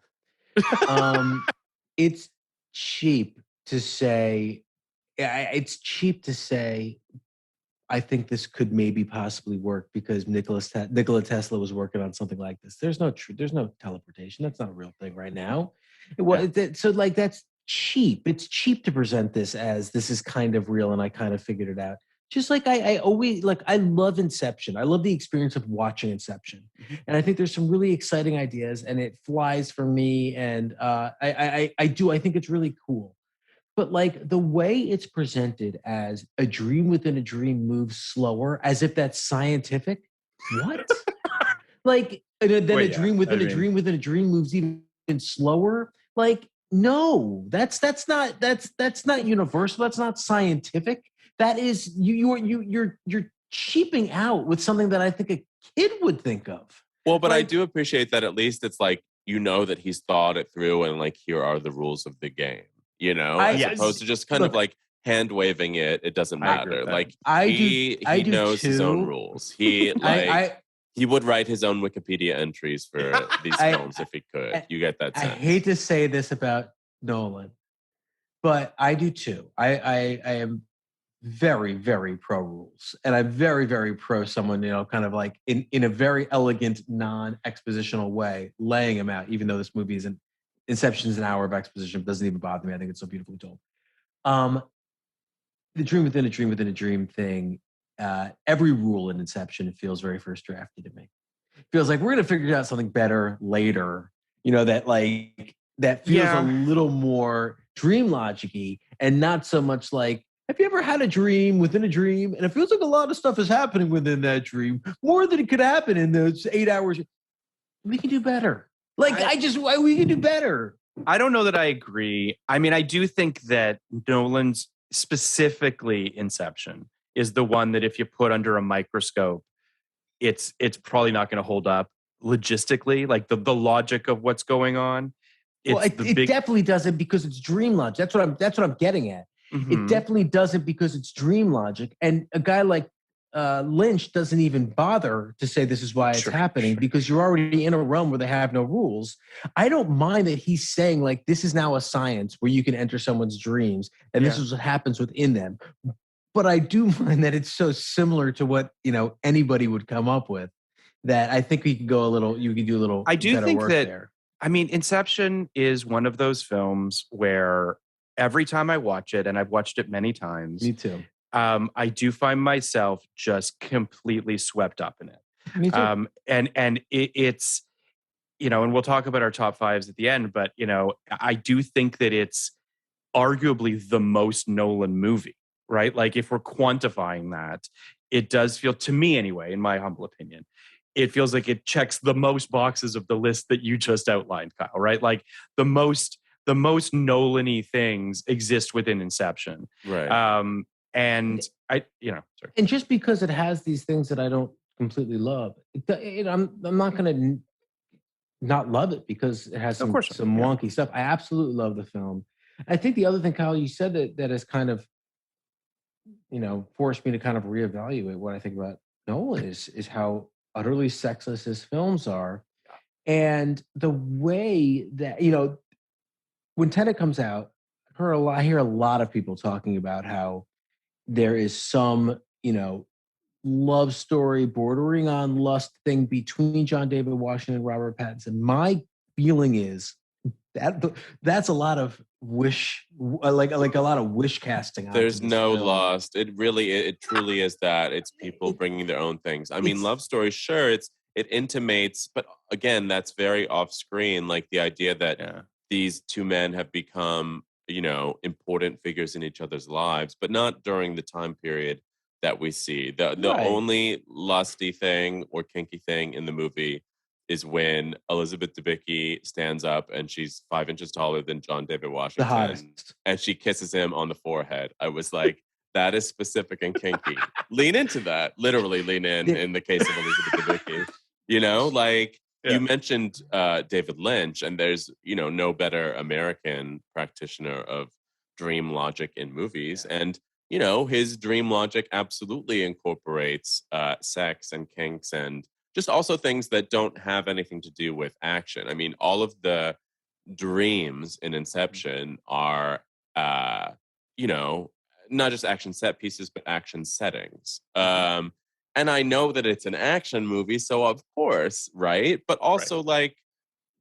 It's cheap to say. It's cheap to say. I think this could maybe possibly work because Nikola Tesla was working on something like this. There's no teleportation. That's not a real thing right now. So like that's cheap. It's cheap to present this as this is kind of real and I kind of figured it out. Just like I always like I love Inception. I love the experience of watching Inception, and I think there's some really exciting ideas, and it flies for me. And I think it's really cool. But like the way it's presented as a dream within a dream moves slower, as if that's scientific. What? Like and then Wait, a dream within a dream within a dream moves even slower. Like no, that's not universal. That's not scientific. That is you're cheaping out with something that I think a kid would think of. Well, but I Like- do appreciate that at least it's like, you know, that he's thought it through and like, here are the rules of the game, you know, as opposed to just kind of like hand waving it. It doesn't I agree matter. with that. Like I he do knows his own too. rules. He like he would write his own Wikipedia entries for these films if he could. You get that I sense. hate to say this about Nolan, but I do too. I am very, very pro rules. And I'm very, very pro someone, you know, kind of like in a very elegant, non-expositional way, laying them out, even though this movie isn't Inception's an hour of exposition, it doesn't even bother me. I think it's so beautifully told. The dream within a dream within a dream thing, every rule in Inception feels very first drafty to me. It feels like we're gonna figure out something better later, you know, that feels a little more dream logic-y and not so much like, have you ever had a dream within a dream? And it feels like a lot of stuff is happening within that dream, more than it could happen in those 8 hours. We can do better. Like, we can do better. I don't know that I agree. I mean, I do think that Nolan's specifically Inception is the one that if you put under a microscope, it's probably not going to hold up logistically, like the logic of what's going on. It definitely doesn't because it's dream logic. That's what I'm getting at. Mm-hmm. It definitely doesn't because it's dream logic. And a guy like Lynch doesn't even bother to say this is why it's happening because you're already in a realm where they have no rules. I don't mind that he's saying like this is now a science where you can enter someone's dreams and this is what happens within them. But I do mind that it's so similar to what, you know, anybody would come up with that I think we could go a little, you could do a little I do better think work that, there. I mean, Inception is one of those films where every time I watch it, and I've watched it many times. Me too. I do find myself just completely swept up in it. Me too. And it's, you know, and we'll talk about our top fives at the end, but, you know, I do think that it's arguably the most Nolan movie, right? Like if we're quantifying that, it does feel, to me anyway, in my humble opinion, it feels like it checks the most boxes of the list that you just outlined, Kyle, right? Like the most Nolan-y things exist within Inception. Right. And I, you know, sorry. And just because it has these things that I don't completely love, I'm not going to not love it because it has some wonky stuff. I absolutely love the film. I think the other thing, Kyle, you said that has kind of, you know, forced me to kind of reevaluate what I think about Nolan is how utterly sexless his films are. And the way that, you know, when Tenet comes out, I hear a lot of people talking about how there is some, you know, love story bordering on lust thing between John David Washington and Robert Pattinson. My feeling is that's a lot of wish, like a lot of wish casting. There's no lust. It truly is that. It's people bringing their own things. I mean, love stories, sure, it intimates, but again, that's very off screen, like the idea that these two men have become, you know, important figures in each other's lives, but not during the time period that we see. The only lusty thing or kinky thing in the movie is when Elizabeth Debicki stands up and she's 5 inches taller than John David Washington, and she kisses him on the forehead. I was like, that is specific and kinky. Lean into that. Literally lean in the case of Elizabeth Debicki. You know, like you mentioned David Lynch, and there's, you know, no better American practitioner of dream logic in movies. And, you know, his dream logic absolutely incorporates sex and kinks and just also things that don't have anything to do with action. I mean, all of the dreams in Inception are, you know, not just action set pieces, but action settings. And I know that it's an action movie, so of course, right? But also, like,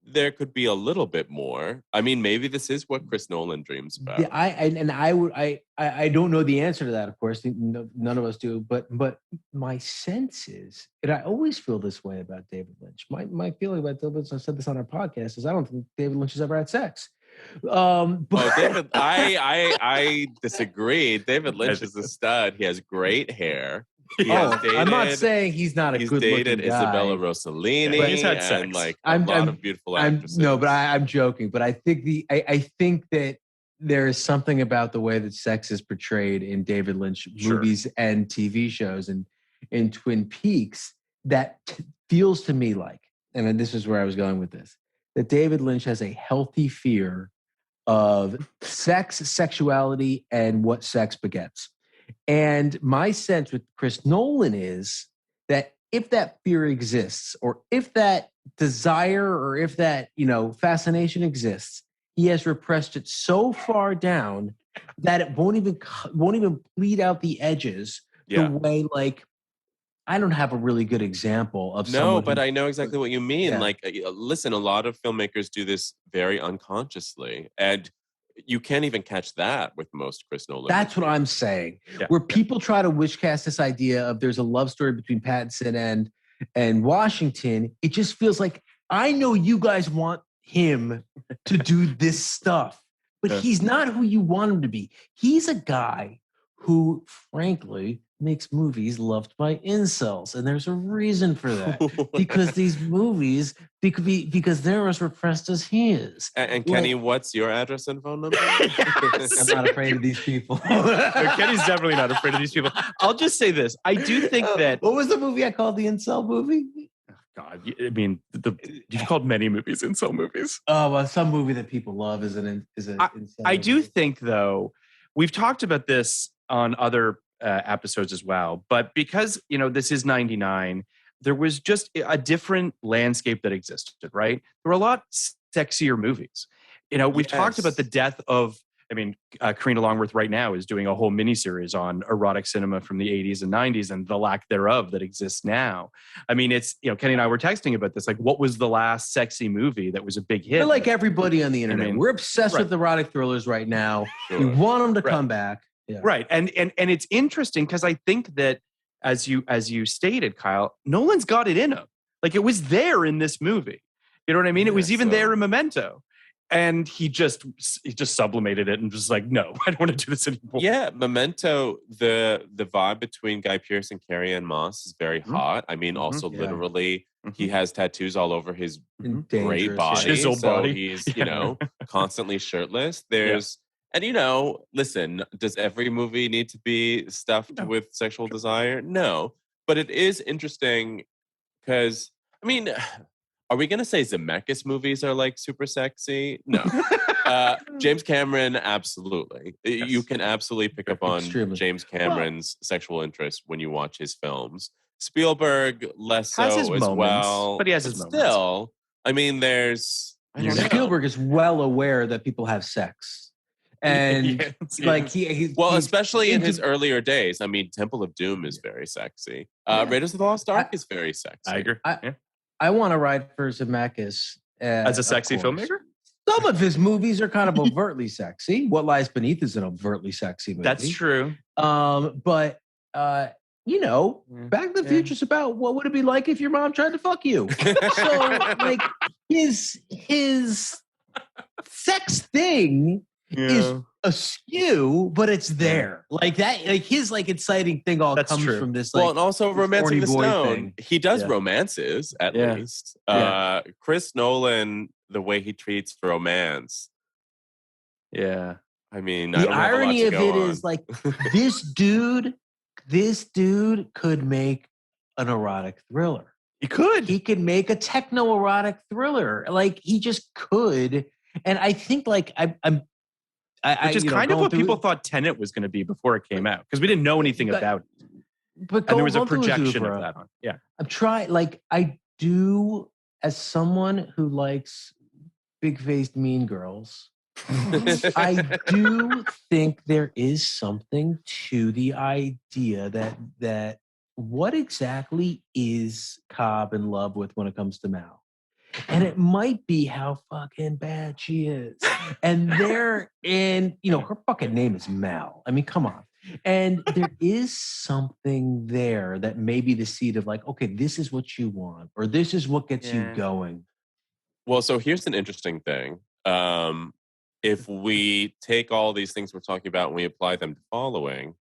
there could be a little bit more. I mean, maybe this is what Chris Nolan dreams about. Yeah, I don't know the answer to that, of course. None of us do. But my sense is, and I always feel this way about David Lynch. My feeling about David Lynch, I said this on our podcast, is I don't think David Lynch has ever had sex. David, I disagree. David Lynch is a stud. He has great hair. I'm not saying he's not a good-looking guy. He's dated Isabella Rossellini. He's had sex. And like a lot of beautiful actresses. No, but I'm joking. But I think I think that there is something about the way that sex is portrayed in David Lynch movies and TV shows and in Twin Peaks that feels to me like, and this is where I was going with this, that David Lynch has a healthy fear of sex, sexuality, and what sex begets. And my sense with Chris Nolan is that if that fear exists, or if that desire, or if that, you know, fascination exists, he has repressed it so far down that it won't even bleed out the edges the way, like, I don't have a really good example of no, but I know exactly what you mean. Yeah. Like, listen, a lot of filmmakers do this very unconsciously, and you can't even catch that with most Chris Nolan. That's what I'm saying. Yeah. Where people try to wishcast this idea of there's a love story between Pattinson and Washington, it just feels like, I know you guys want him to do this stuff, but he's not who you want him to be. He's a guy who, frankly, makes movies loved by incels, and there's a reason for that. Because these movies, because they're as repressed as he is. And Kenny, what's your address and phone number? I'm not afraid of these people. No, Kenny's definitely not afraid of these people. I'll just say this: I do think that. What was the movie I called the incel movie? God, I mean, you've called many movies incel movies. Oh, well, some movie that people love is an incel. I do think, though, we've talked about this on other episodes as well, but because, you know, this is 99, there was just a different landscape that existed, right? There were a lot sexier movies. You know, we've talked about the death of, I mean, Karina Longworth right now is doing a whole miniseries on erotic cinema from the 80s and 90s and the lack thereof that exists now. I mean, it's, you know, Kenny and I were texting about this, like, what was the last sexy movie that was a big hit? We're like everybody on the internet. I mean, we're obsessed with erotic thrillers right now. We want them to come back. Yeah. Right. And it's interesting because I think that as you stated, Kyle, Nolan's got it in him. Like, it was there in this movie. You know what I mean? It was even there in Memento. And he just sublimated it and just like, no, I don't want to do this anymore. Yeah, Memento, the vibe between Guy Pearce and Carrie-Anne Moss is very hot. I mean, also literally, he has tattoos all over his great body. His old body. He's, you know, constantly shirtless. There's and, you know, listen, does every movie need to be stuffed with sexual desire? No. But it is interesting because, I mean, are we going to say Zemeckis movies are like super sexy? No. James Cameron, absolutely. Yes. You can absolutely pick up on James Cameron's sexual interest when you watch his films. Spielberg, less so as well. But he has his moments. Still, I mean, Spielberg is well aware that people have sex. And like he especially in his earlier days. I mean, Temple of Doom is very sexy. Raiders of the Lost Ark is very sexy. I agree. I want to write for Zemeckis as a sexy filmmaker. Some of his movies are kind of overtly sexy. What Lies Beneath is an overtly sexy movie. That's true. But Back to the Future is about what would it be like if your mom tried to fuck you. So like his sex thing is askew, but it's there. Like that, like his like exciting thing all comes from this. Like, well, and also romancing the stone. thing. He does romances at least. Chris Nolan, the way he treats romance. Yeah. I mean, the irony of it is like this dude could make an erotic thriller. He could make a techno-erotic thriller. Like he just could. And I think like which is kind of what people thought Tenet was going to be before it came out, because we didn't know anything about it. And there was a projection of that on. Yeah. I'm trying, like I do, as someone who likes big-faced mean girls, I do think there is something to the idea that what exactly is Cobb in love with when it comes to Mal? And it might be how fucking bad she is. And her fucking name is Mal. I mean, come on. And there is something there that may be the seed of like, okay, this is what you want, or this is what gets you going. Well, so here's an interesting thing. If we take all these things we're talking about and we apply them to following,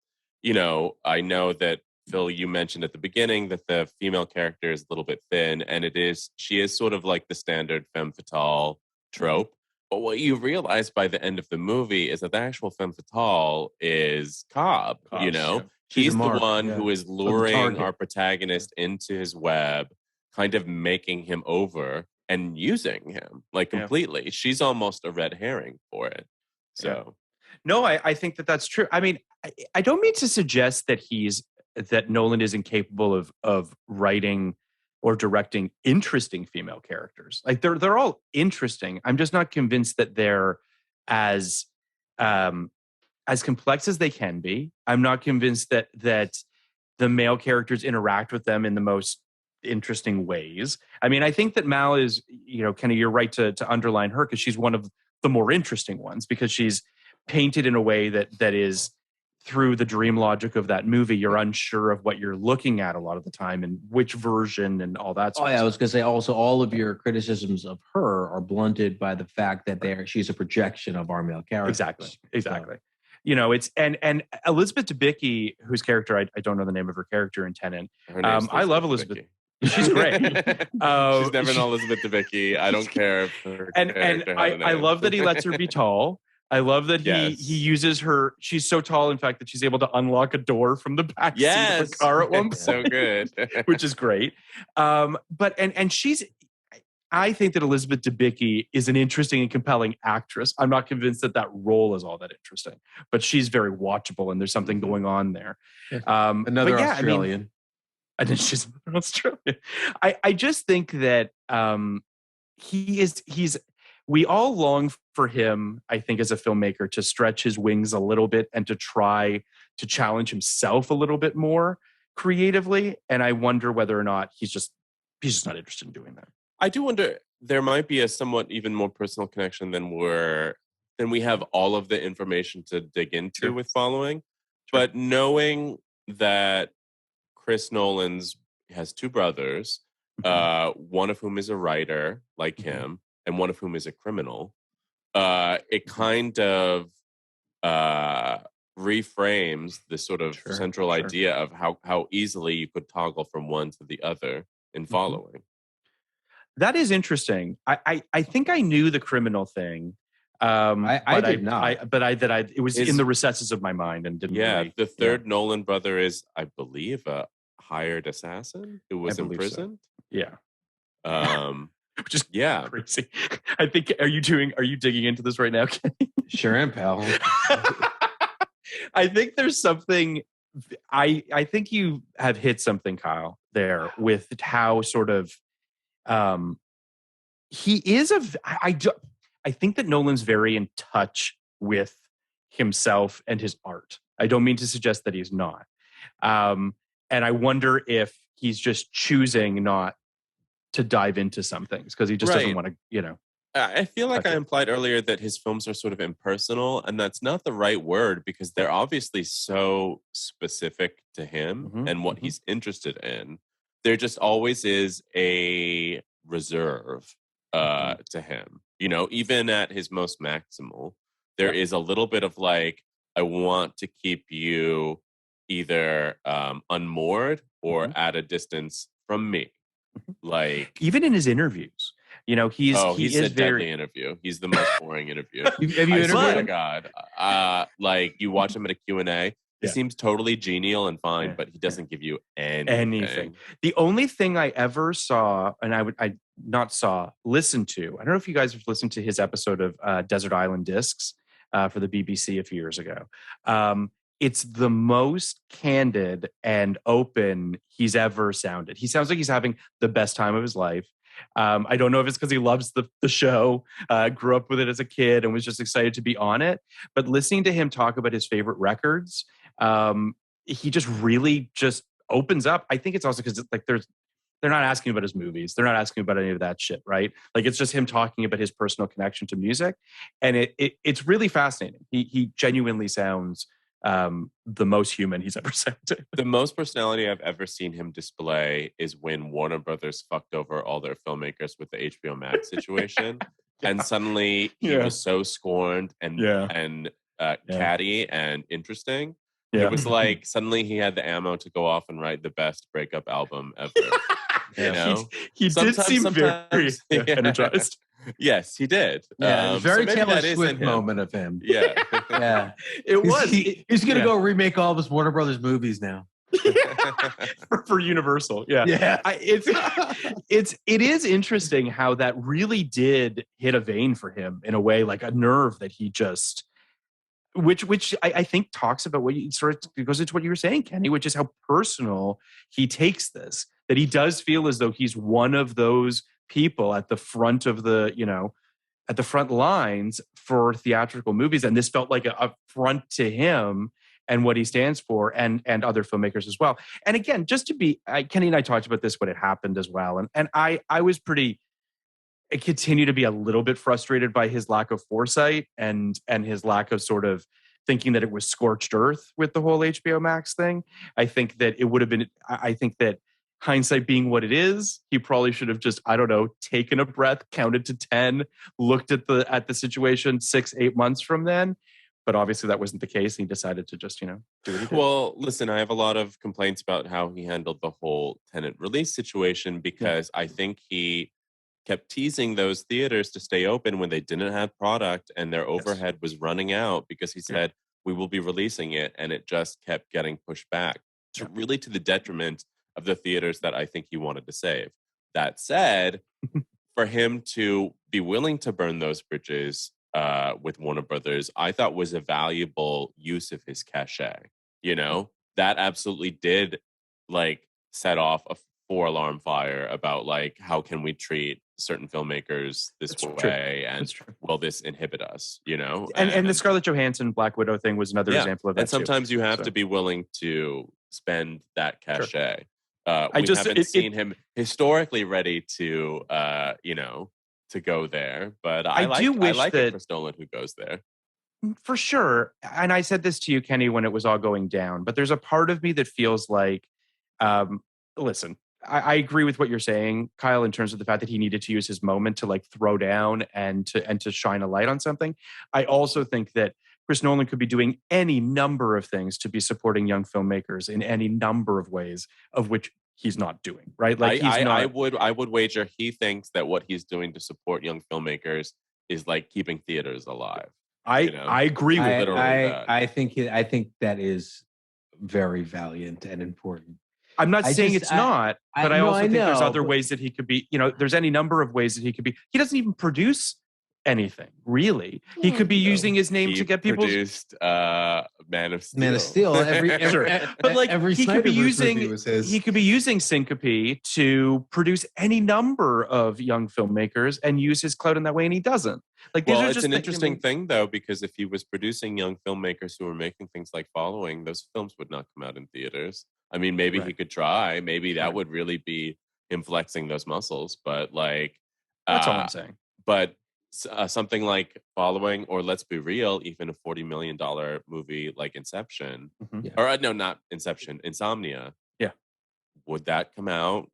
I know that Phil, you mentioned at the beginning that the female character is a little bit thin, and she is sort of like the standard femme fatale trope. But what you realize by the end of the movie is that the actual femme fatale is Cobb. He's the one who is luring our protagonist into his web, kind of making him over and using him like completely. She's almost a red herring for it. So, no, I think that's true. I mean, I don't mean to suggest that Nolan is incapable of writing or directing interesting female characters. Like they're all interesting. I'm just not convinced that they're as complex as they can be. I'm not convinced that the male characters interact with them in the most interesting ways. I mean, I think that Mal is, kind of, you're right to underline her, because she's one of the more interesting ones, because she's painted in a way that is, through the dream logic of that movie, you're unsure of what you're looking at a lot of the time and which version and all that sort of stuff. I was going to say also all of your criticisms of her are blunted by the fact that she's a projection of our male characters. Exactly. It's and Elizabeth Debicki, whose character I don't know the name of her character in Tenet. I love Elizabeth. She's great. She's never an Elizabeth Debicki. I don't care if her I love that he lets her be tall. I love that he uses her. She's so tall, in fact, that she's able to unlock a door from the back seat of the car at one point. So good. Which is great. But she's, I think that Elizabeth Debicki is an interesting and compelling actress. I'm not convinced that role is all that interesting, but she's very watchable and there's something going on there. Another Australian. I think she's an Australian. I just think that we all long for him, I think, as a filmmaker, to stretch his wings a little bit and to try to challenge himself a little bit more creatively. And I wonder whether or not he's just not interested in doing that. I do wonder, there might be a somewhat even more personal connection than we have all of the information to dig into with following. But knowing that Chris Nolan's has two brothers, one of whom is a writer like him, and one of whom is a criminal, it kind of reframes the sort of central idea of how easily you could toggle from one to the other in following. That is interesting. I think I knew the criminal thing. I did not. It was in the recesses of my mind and didn't. Yeah, the third Nolan brother is, I believe, a hired assassin who was imprisoned. So. Yeah. Which is crazy. I think, are you digging into this right now, Kenny? Sure am, pal. I think there's something, I think you have hit something, Kyle, there with how sort of, he is I think that Nolan's very in touch with himself and his art. I don't mean to suggest that he's not. And I wonder if he's just choosing not to dive into some things because he just doesn't want to, I feel like I Okay. implied earlier that his films are sort of impersonal, and that's not the right word because they're obviously so specific to him Mhm, and what mhm. he's interested in. There just always is a reserve to him. You know, even at his most maximal, there Yep. is a little bit of like, I want to keep you either unmoored or Mhm. at a distance from me. Mhm. Like, Even in his interviews, oh, he he's a is deadly very. interview. He's the most boring interview. Have you I swear interviewed to him? God. Like you watch him at a Q&A, he Yeah. seems totally genial and fine, Yeah. but he Yeah. doesn't give you Anything. anything. The only thing I ever saw, and I not saw, listened to. I don't know if you guys have listened to his episode of Desert Island Discs for the BBC a few years ago. It's the most candid and open he's ever sounded. He sounds like he's having the best time of his life. I don't know if it's because he loves the show, grew up with it as a kid, and was just excited to be on it. But listening to him talk about his favorite records, he just really just opens up. I think it's also because like they're not asking about his movies. They're not asking about any of that shit, right? Like it's just him talking about his personal connection to music, and it's really fascinating. He genuinely sounds the most human he's ever sounded. The most personality I've ever seen him display is when Warner Brothers fucked over all their filmmakers with the HBO Max situation. And suddenly he Yeah. was so scorned and Yeah. Yeah. catty and interesting. It Yeah. was like suddenly he had the ammo to go off and write the best breakup album ever. You know, he did seem very yeah. energized. Yes, he did. Yeah, it was So very maybe Taylor that is in Swift him. moment of him. Yeah, Yeah, It was. He's gonna yeah. go remake all of his Warner Brothers movies now. for Universal. Yeah. Yeah. It is interesting how that really did hit a vein for him in a way, like a nerve that he just, which I think talks about what you sort of goes into what you were saying, Kenny, which is how personal he takes this, that he does feel as though he's one of those people at the front of the, at the front lines for theatrical movies. And this felt like a front to him and what he stands for, and other filmmakers as well. And again, just to be, Kenny and I talked about this when it happened as well. And I was I continue to be a little bit frustrated by his lack of foresight and his lack of sort of thinking that it was scorched earth with the whole HBO Max thing. I think that it would have been, I think that hindsight being what it is, he probably should have just, I don't know, taken a breath, counted to 10, looked at the situation 6-8 months from then. But obviously that wasn't the case. And he decided to just, do what he did. Well, listen, I have a lot of complaints about how he handled the whole tenant release situation because I think he kept teasing those theaters to stay open when they didn't have product and their overhead was running out because he said, we will be releasing it. And it just kept getting pushed back really to the detriment of the theaters that I think he wanted to save. That said, for him to be willing to burn those bridges with Warner Brothers, I thought was a valuable use of his cachet. That absolutely did like set off a 4-alarm fire about like, how can we treat certain filmmakers this way? And will this inhibit us, And the Scarlett Johansson Black Widow thing was another example of that. And sometimes you have to be willing to spend that cachet. We haven't seen him historically ready to, to go there, but I like a Chris Nolan who goes there. For sure. And I said this to you, Kenny, when it was all going down, but there's a part of me that feels like, listen, I agree with what you're saying, Kyle, in terms of the fact that he needed to use his moment to like throw down and to shine a light on something. I also think that Chris Nolan could be doing any number of things to be supporting young filmmakers in any number of ways, of which he's not doing, right? Like I would wager he thinks that what he's doing to support young filmmakers is like keeping theaters alive. I agree with literally that. I think that is very valiant and important. I'm not saying it's not, but I also think there's other ways that he could be, there's any number of ways that he could be. He doesn't even produce anything, really. He could be using his name to get people produced Man of Steel. Man of Steel. But like every he could be he could be using Syncope to produce any number of young filmmakers and use his clout in that way, and he doesn't. Like, well, it's an interesting thing though, because if he was producing young filmmakers who were making things like Following, those films would not come out in theaters. I mean, maybe he could try. Maybe that would really be him flexing those muscles. But like, that's all I'm saying. But something like Following, or let's be real, even a $40 million movie like Inception, Mhm. Yeah. or no, not Inception, Insomnia. Yeah. Would that come out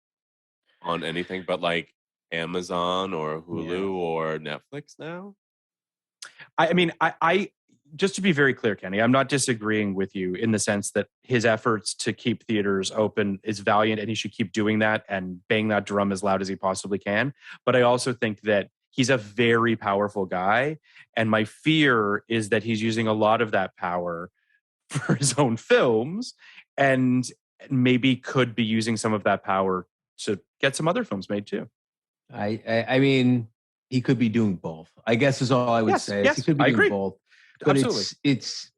on anything but like Amazon or Hulu or Netflix now? I mean, I just to be very clear, Kenny, I'm not disagreeing with you in the sense that his efforts to keep theaters open is valiant and he should keep doing that and bang that drum as loud as he possibly can. But I also think that he's a very powerful guy. And my fear is that he's using a lot of that power for his own films and maybe could be using some of that power to get some other films made too. I mean, he could be doing both. I guess is all I would say. Is he could be I doing agree. both. But Absolutely. it's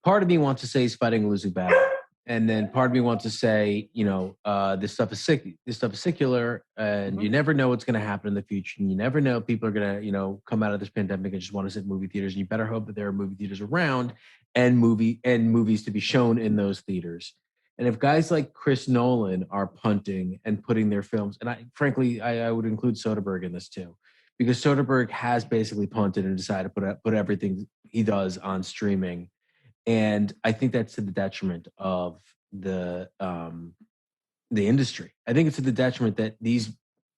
part of me wants to say he's fighting a losing battle, and then part of me wants to say, this stuff is sick. This stuff is secular, and you never know what's going to happen in the future. And you never know people are going to, come out of this pandemic and just want to sit in movie theaters. And you better hope that there are movie theaters around and movies to be shown in those theaters. And if guys like Chris Nolan are punting and putting their films, and frankly, I would include Soderbergh in this too, because Soderbergh has basically punted and decided to put everything he does on streaming. And I think that's to the detriment of the industry. I think it's to the detriment that these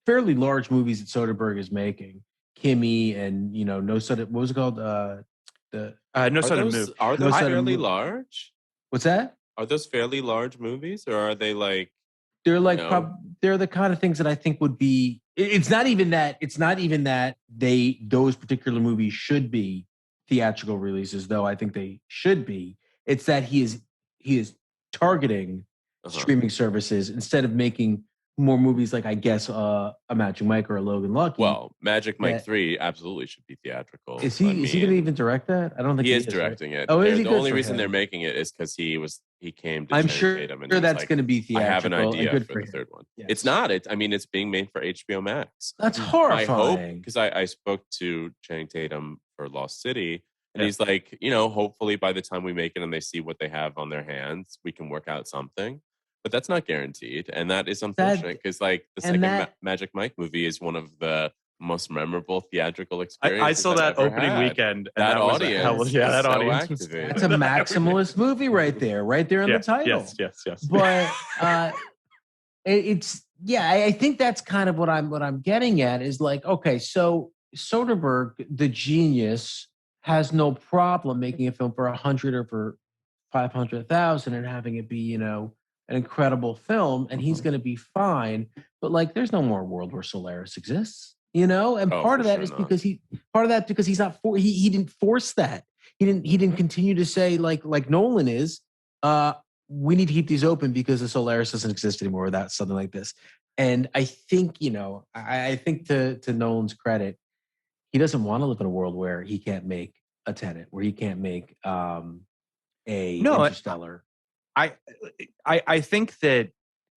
fairly large movies that Soderbergh is making, Kimmy and No Sudden, what was it called? No Are Sudden those, Move. are No those Sudden fairly Move. large? What's that? Are those fairly large movies, or are they like? They're like No. they're the kind of things that I think would be. It's not even that. It's not even that those particular movies should be theatrical releases, though I think they should be. It's that he is targeting streaming services instead of making more movies like, I guess, a Magic Mike or a Logan Lucky. Well, Magic Mike 3 absolutely should be theatrical. Is he going to even direct that? I don't think he is directing right? it. Oh, is he? The Good only for reason him. they're making it is because he came to I'm Channing sure Tatum and that's like, going to be theatrical. I have an idea good for the him. third one. Yes. It's not. It's being made for HBO Max. That's I horrifying. hope, because I spoke to Channing Tatum for Lost City, and he's like, hopefully by the time we make it and they see what they have on their hands, we can work out something. But that's not guaranteed, and that is unfortunate because like the second Magic Mike movie is one of the most memorable theatrical experiences. I saw that opening weekend, and that audience, that audience was activated. That's a maximalist movie right there in the title. Yes. But I think that's kind of what I'm getting at is like, okay, so Soderbergh, the genius, has no problem making a film for 100 or for 500,000 and having it be, an incredible film, and he's going to be fine. But like, there's no more world where Solaris exists, and part of that is because he's not he didn't force that. He didn't continue to say like Nolan is, we need to keep these open because the Solaris doesn't exist anymore without something like this. And I think, I think to Nolan's credit, he doesn't want to live in a world where he can't make a Tenet, where he can't make Interstellar. I think that,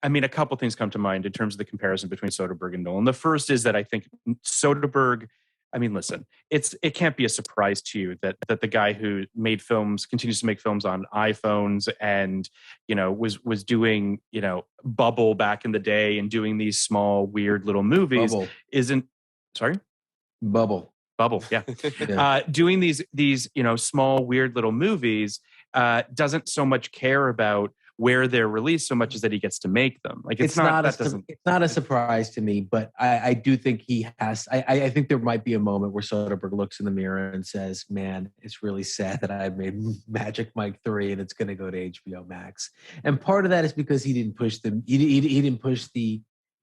a couple things come to mind in terms of the comparison between Soderbergh and Nolan. The first is that I think Soderbergh, listen, it can't be a surprise to you that the guy who made films continues to make films on iPhones and, was doing, Bubble back in the day and doing these small, weird little movies Bubble, yeah. Doing these, small, weird little movies doesn't so much care about where they're released so much as that he gets to make them. Like it's not a surprise to me, but I do think he has. I think there might be a moment where Soderbergh looks in the mirror and says, "Man, it's really sad that I made Magic Mike 3 and it's going to go to HBO Max." And part of that is because he didn't push he didn't push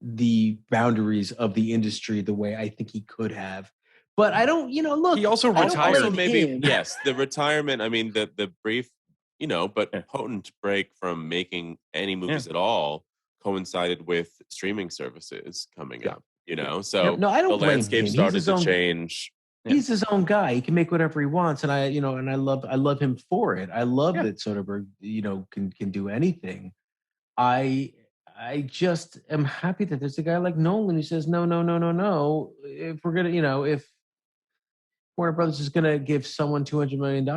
the boundaries of the industry the way I think he could have. But I don't, look. He also retired. Also maybe yes, the retirement. The brief, but potent break from making any movies at all coincided with streaming services coming up. So no, I don't the landscape started to change. He's his own guy. He can make whatever he wants, and I love him for it. I love that Soderbergh, can do anything. I just am happy that there's a guy like Nolan who says no. If we're gonna, if Warner Brothers is going to give someone $200 million,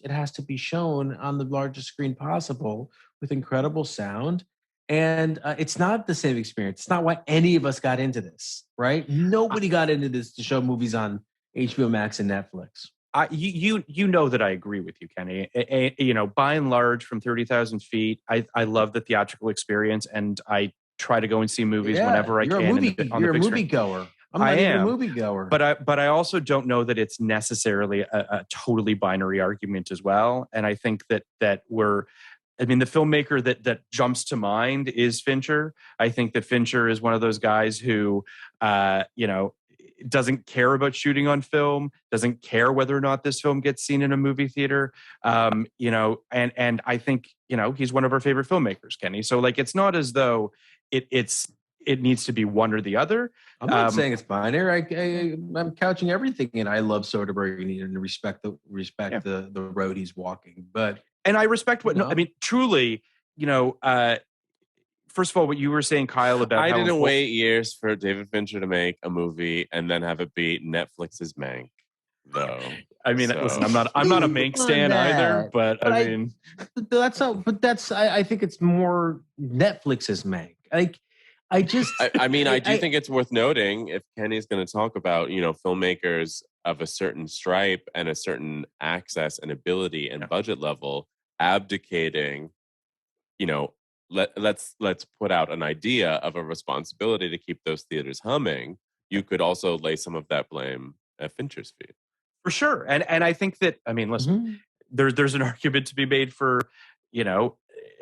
it has to be shown on the largest screen possible with incredible sound And it's not the same experience. It's not why any of us got into this, right? Nobody got into this to show movies on HBO Max and Netflix. You know that I agree with you, Kenny. By and large, from 30,000 feet, I love the theatrical experience, and I try to go and see movies whenever I can. You're a movie goer. I'm not even a movie goer. But I also don't know that it's necessarily a totally binary argument as well. And I think that the filmmaker that jumps to mind is Fincher. I think that Fincher is one of those guys who, doesn't care about shooting on film, doesn't care whether or not this film gets seen in a movie theater. And I think, he's one of our favorite filmmakers, Kenny. So like, it's not as though it needs to be one or the other. I'm not saying it's binary. I'm couching everything in I love Soderbergh and respect the road he's walking. And I respect truly, first of all, what you were saying, Kyle, about I didn't wait years for David Fincher to make a movie and then have it beat Netflix's Mank, though. Listen, I'm not a Mank stan either, but I think it's more Netflix's Mank. I do think it's worth noting, if Kenny's going to talk about, filmmakers of a certain stripe and a certain access and ability and budget level abdicating, let's put out an idea of a responsibility to keep those theaters humming. You could also lay some of that blame at Fincher's feet. For sure. And I think that, listen, there's an argument to be made for,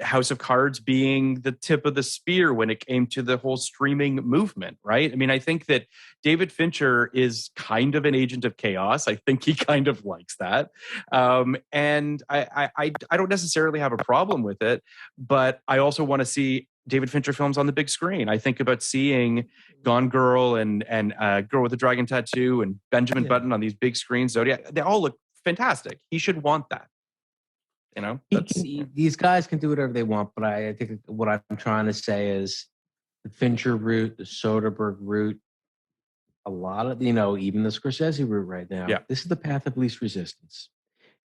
House of Cards being the tip of the spear when it came to the whole streaming movement, right? I think that David Fincher is kind of an agent of chaos. I think he kind of likes that. And I don't necessarily have a problem with it, but I also want to see David Fincher films on the big screen. I think about seeing Gone Girl and Girl with the Dragon Tattoo and Benjamin Button on these big screens. Zodiac, they all look fantastic. He should want that. These guys can do whatever they want, but I think what I'm trying to say is the Fincher route, the Soderbergh route, a lot of, even the Scorsese route right now. Yeah. This is the path of least resistance.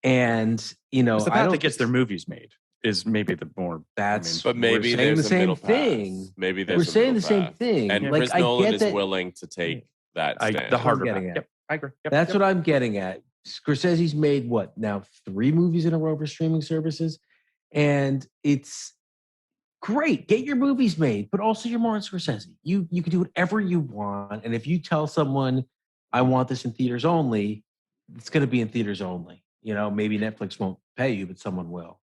And, it's the path that gets their movies made is maybe the more. But maybe there's the same thing. Maybe we're saying the same thing. And Chris Nolan is willing to take that stand. The harder path. Yep, I agree. That's what I'm getting at. Scorsese's made what now 3 movies in a row for streaming services, and it's great. Get your movies made, but also you're Martin Scorsese. You can do whatever you want, and if you tell someone I want this in theaters only, it's going to be in theaters only. Maybe Netflix won't pay you, but someone will.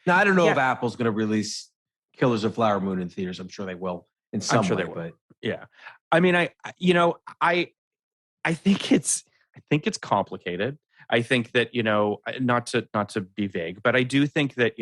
Now I don't know if Apple's going to release Killers of Flower Moon in theaters. I'm sure they will in some way. But yeah, I think it's complicated. I think that, not to be vague, but I do think that,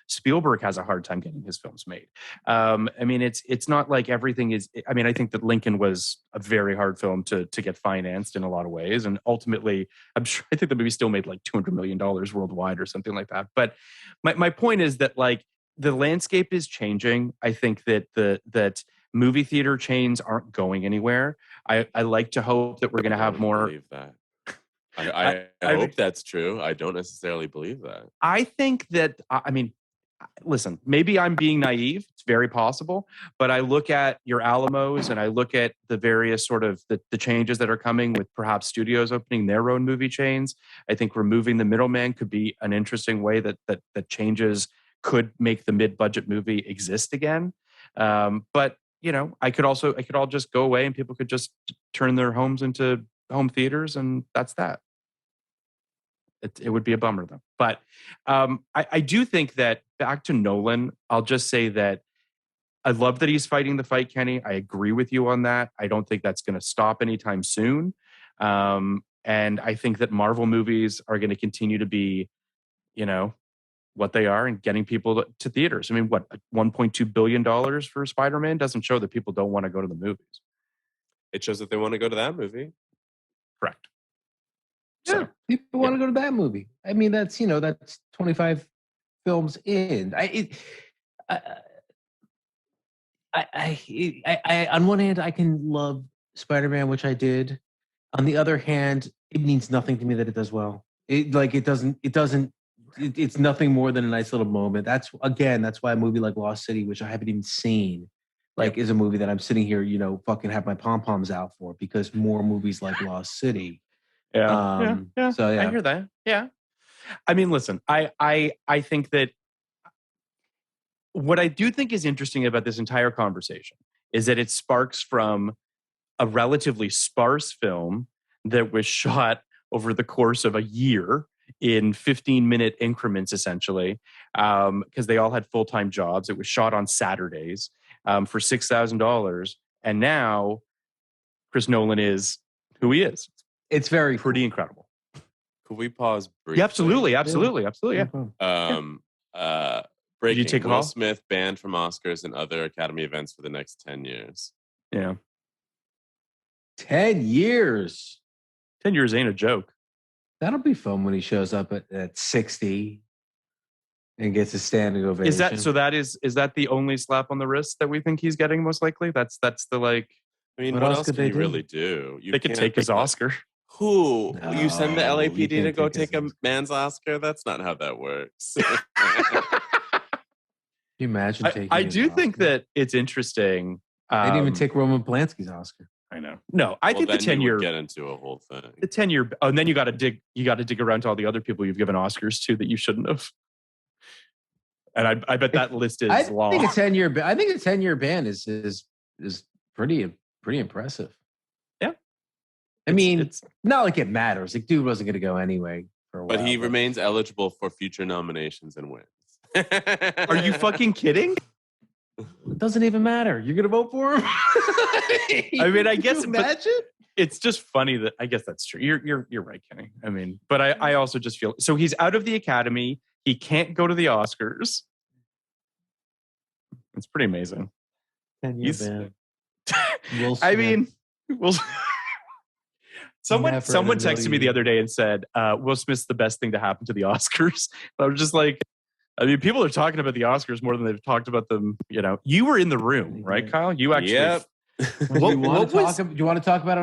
Spielberg has a hard time getting his films made. It's not like everything is, I think that Lincoln was a very hard film to get financed in a lot of ways. And ultimately, I think the movie still made like $200 million worldwide or something like that. But my point is that like the landscape is changing. I think that that movie theater chains aren't going anywhere. I like to hope that we're going to have more. Believe that. I hope that's true. I don't necessarily believe that. I think that, listen, maybe I'm being naive. It's very possible. But I look at your Alamos and I look at the various sort of the changes that are coming with perhaps studios opening their own movie chains. I think removing the middleman could be an interesting way that changes could make the mid-budget movie exist again. But, I could all just go away and people could just turn their homes into home theaters and that's that. It would be a bummer though. But I do think that back to Nolan, I'll just say that I love that he's fighting the fight, Kenny. I agree with you on that. I don't think that's going to stop anytime soon. And I think that Marvel movies are going to continue to be, what they are and getting people to theaters. What, $1.2 billion for Spider-Man doesn't show that people don't want to go to the movies. It shows that they want to go to that movie. Correct. Yeah, people want to go to that movie. That's 25 films in. I on one hand I can love Spider-Man, which I did. On the other hand, it means nothing to me that it does well. It doesn't it's nothing more than a nice little moment. That's why a movie like Lost City, which I haven't even seen, is a movie that I'm sitting here, fucking have my pom poms out for, because more movies like Lost City. Yeah. So yeah, I hear that. Yeah. I mean, listen, I think that what I do think is interesting about this entire conversation is that it sparks from a relatively sparse film that was shot over the course of a year in 15-minute increments, essentially, because they all had full-time jobs. It was shot on Saturdays for $6,000. And now Chris Nolan is who he is. It's very pretty cool. incredible. Could we pause briefly? Yeah, absolutely. Yeah. Breaking. Did you take a Will call? Smith banned from Oscars and other Academy events for the next 10 years. Yeah. 10 years. 10 years ain't a joke. That'll be fun when he shows up at 60 and gets a standing ovation. Is that the only slap on the wrist that we think he's getting, most likely? That's the like. I mean, what else could they really do? They could take his Oscar. Who? No, you send the LAPD to go take a Oscar. man's Oscar? That's not how that works. Can you imagine taking I his do Oscar? think that it's interesting. They didn't even take Roman Polanski's Oscar. I know. No, I think the 10 year get into a whole thing. The 10 year, and then you got to dig around to all the other people you've given Oscars to that you shouldn't have. And I bet that list is long. I think a 10-year ban is pretty impressive. Yeah. I mean, it's not like it matters. Like, dude wasn't going to go anyway for a while. But he remains eligible for future nominations and wins. Are you fucking kidding? It doesn't even matter. You're going to vote for him? I mean, I guess imagine. It's just funny that I guess that's true. You're right, Kenny. I mean, but I also just feel so he's out of the Academy. He can't go to the Oscars. It's pretty amazing. 10-year ban. I mean, someone texted me the other day and said, Will Smith's the best thing to happen to the Oscars. And I was just like, I mean, people are talking about the Oscars more than they've talked about them. You were in the room, right, Kyle? You actually. Yep. Do you want to talk about it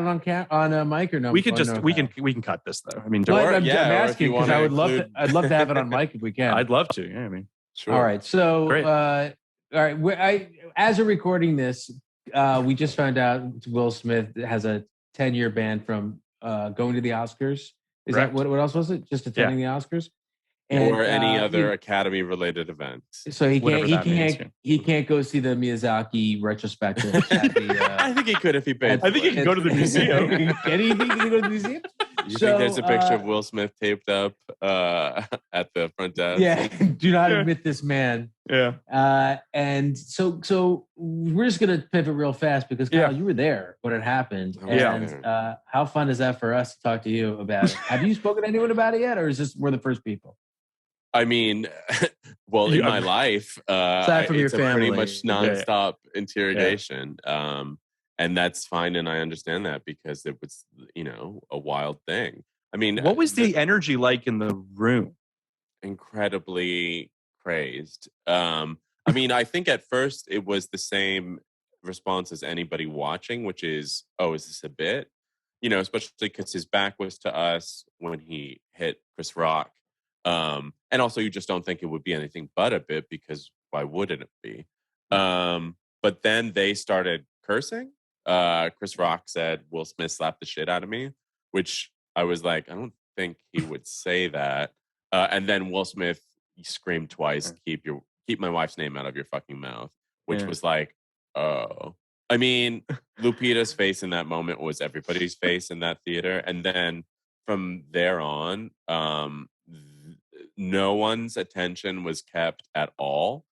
on mic or no? We can we can cut this though. I mean, I'm asking because I'd love to have it on mic if we can. I'd love to. Yeah, I mean, sure. All right. So, all right. As of recording this, we just found out Will Smith has a 10-year ban from going to the Oscars. Is that what else was it? Just attending the Oscars? Or any other Academy-related event. So he can't go see the Miyazaki retrospective. I think he could if he paid. I think he can go to the museum. Can he go to the museum? You think there's a picture of Will Smith taped up at the front desk? Yeah, do not admit this man. Yeah. And so we're just gonna pivot real fast because Kyle, you were there when it happened. How fun is that for us to talk to you about it? Have you spoken to anyone about it yet, or is this we're the first people? I mean, well, in my life, aside from your family, pretty much nonstop interrogation. And that's fine. And I understand that because it was, a wild thing. I mean, what was the energy like in the room? Incredibly crazed. I mean, I think at first it was the same response as anybody watching, which is, oh, is this a bit? Especially because his back was to us when he hit Chris Rock. And also you just don't think it would be anything but a bit because why wouldn't it be? But then they started cursing. Chris Rock said, Will Smith slapped the shit out of me, which I was like, I don't think he would say that. And then Will Smith screamed twice, keep my wife's name out of your fucking mouth, which was like, oh. I mean, Lupita's face in that moment was everybody's face in that theater. And then from there on, no one's attention was kept at all.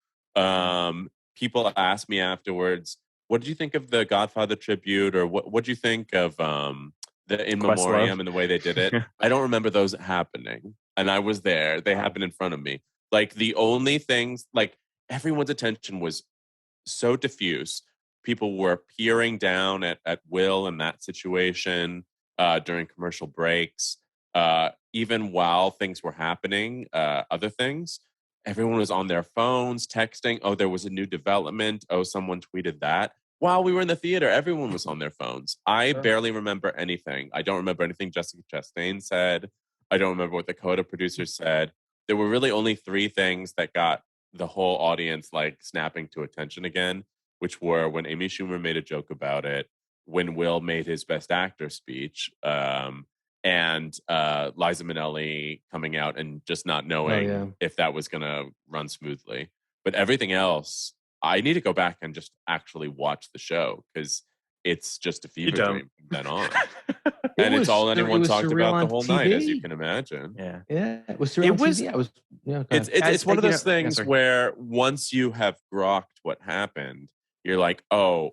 People asked me afterwards, what did you think of the Godfather tribute? Or what did you think of the In Memoriam and the way they did it? I don't remember those happening. And I was there. They happened in front of me. Like the only things, like everyone's attention was so diffuse. People were peering down at Will in that situation during commercial breaks. Even while things were happening, other things, everyone was on their phones, texting. Oh, there was a new development. Oh, someone tweeted that. While we were in the theater, everyone was on their phones. I barely remember anything. I don't remember anything Jessica Chastain said. I don't remember what the Coda producers said. there were really only three things that got the whole audience like snapping to attention again, which were when Amy Schumer made a joke about it, when Will made his Best Actor speech, and Liza Minnelli coming out and just not knowing if that was going to run smoothly. But everything else, I need to go back and just actually watch the show because it's just a fever dream from then on. And it's all anyone talked about the whole night, as you can imagine. Yeah. It was surreal on TV. It's one of those things where once you have grokked what happened, you're like, oh,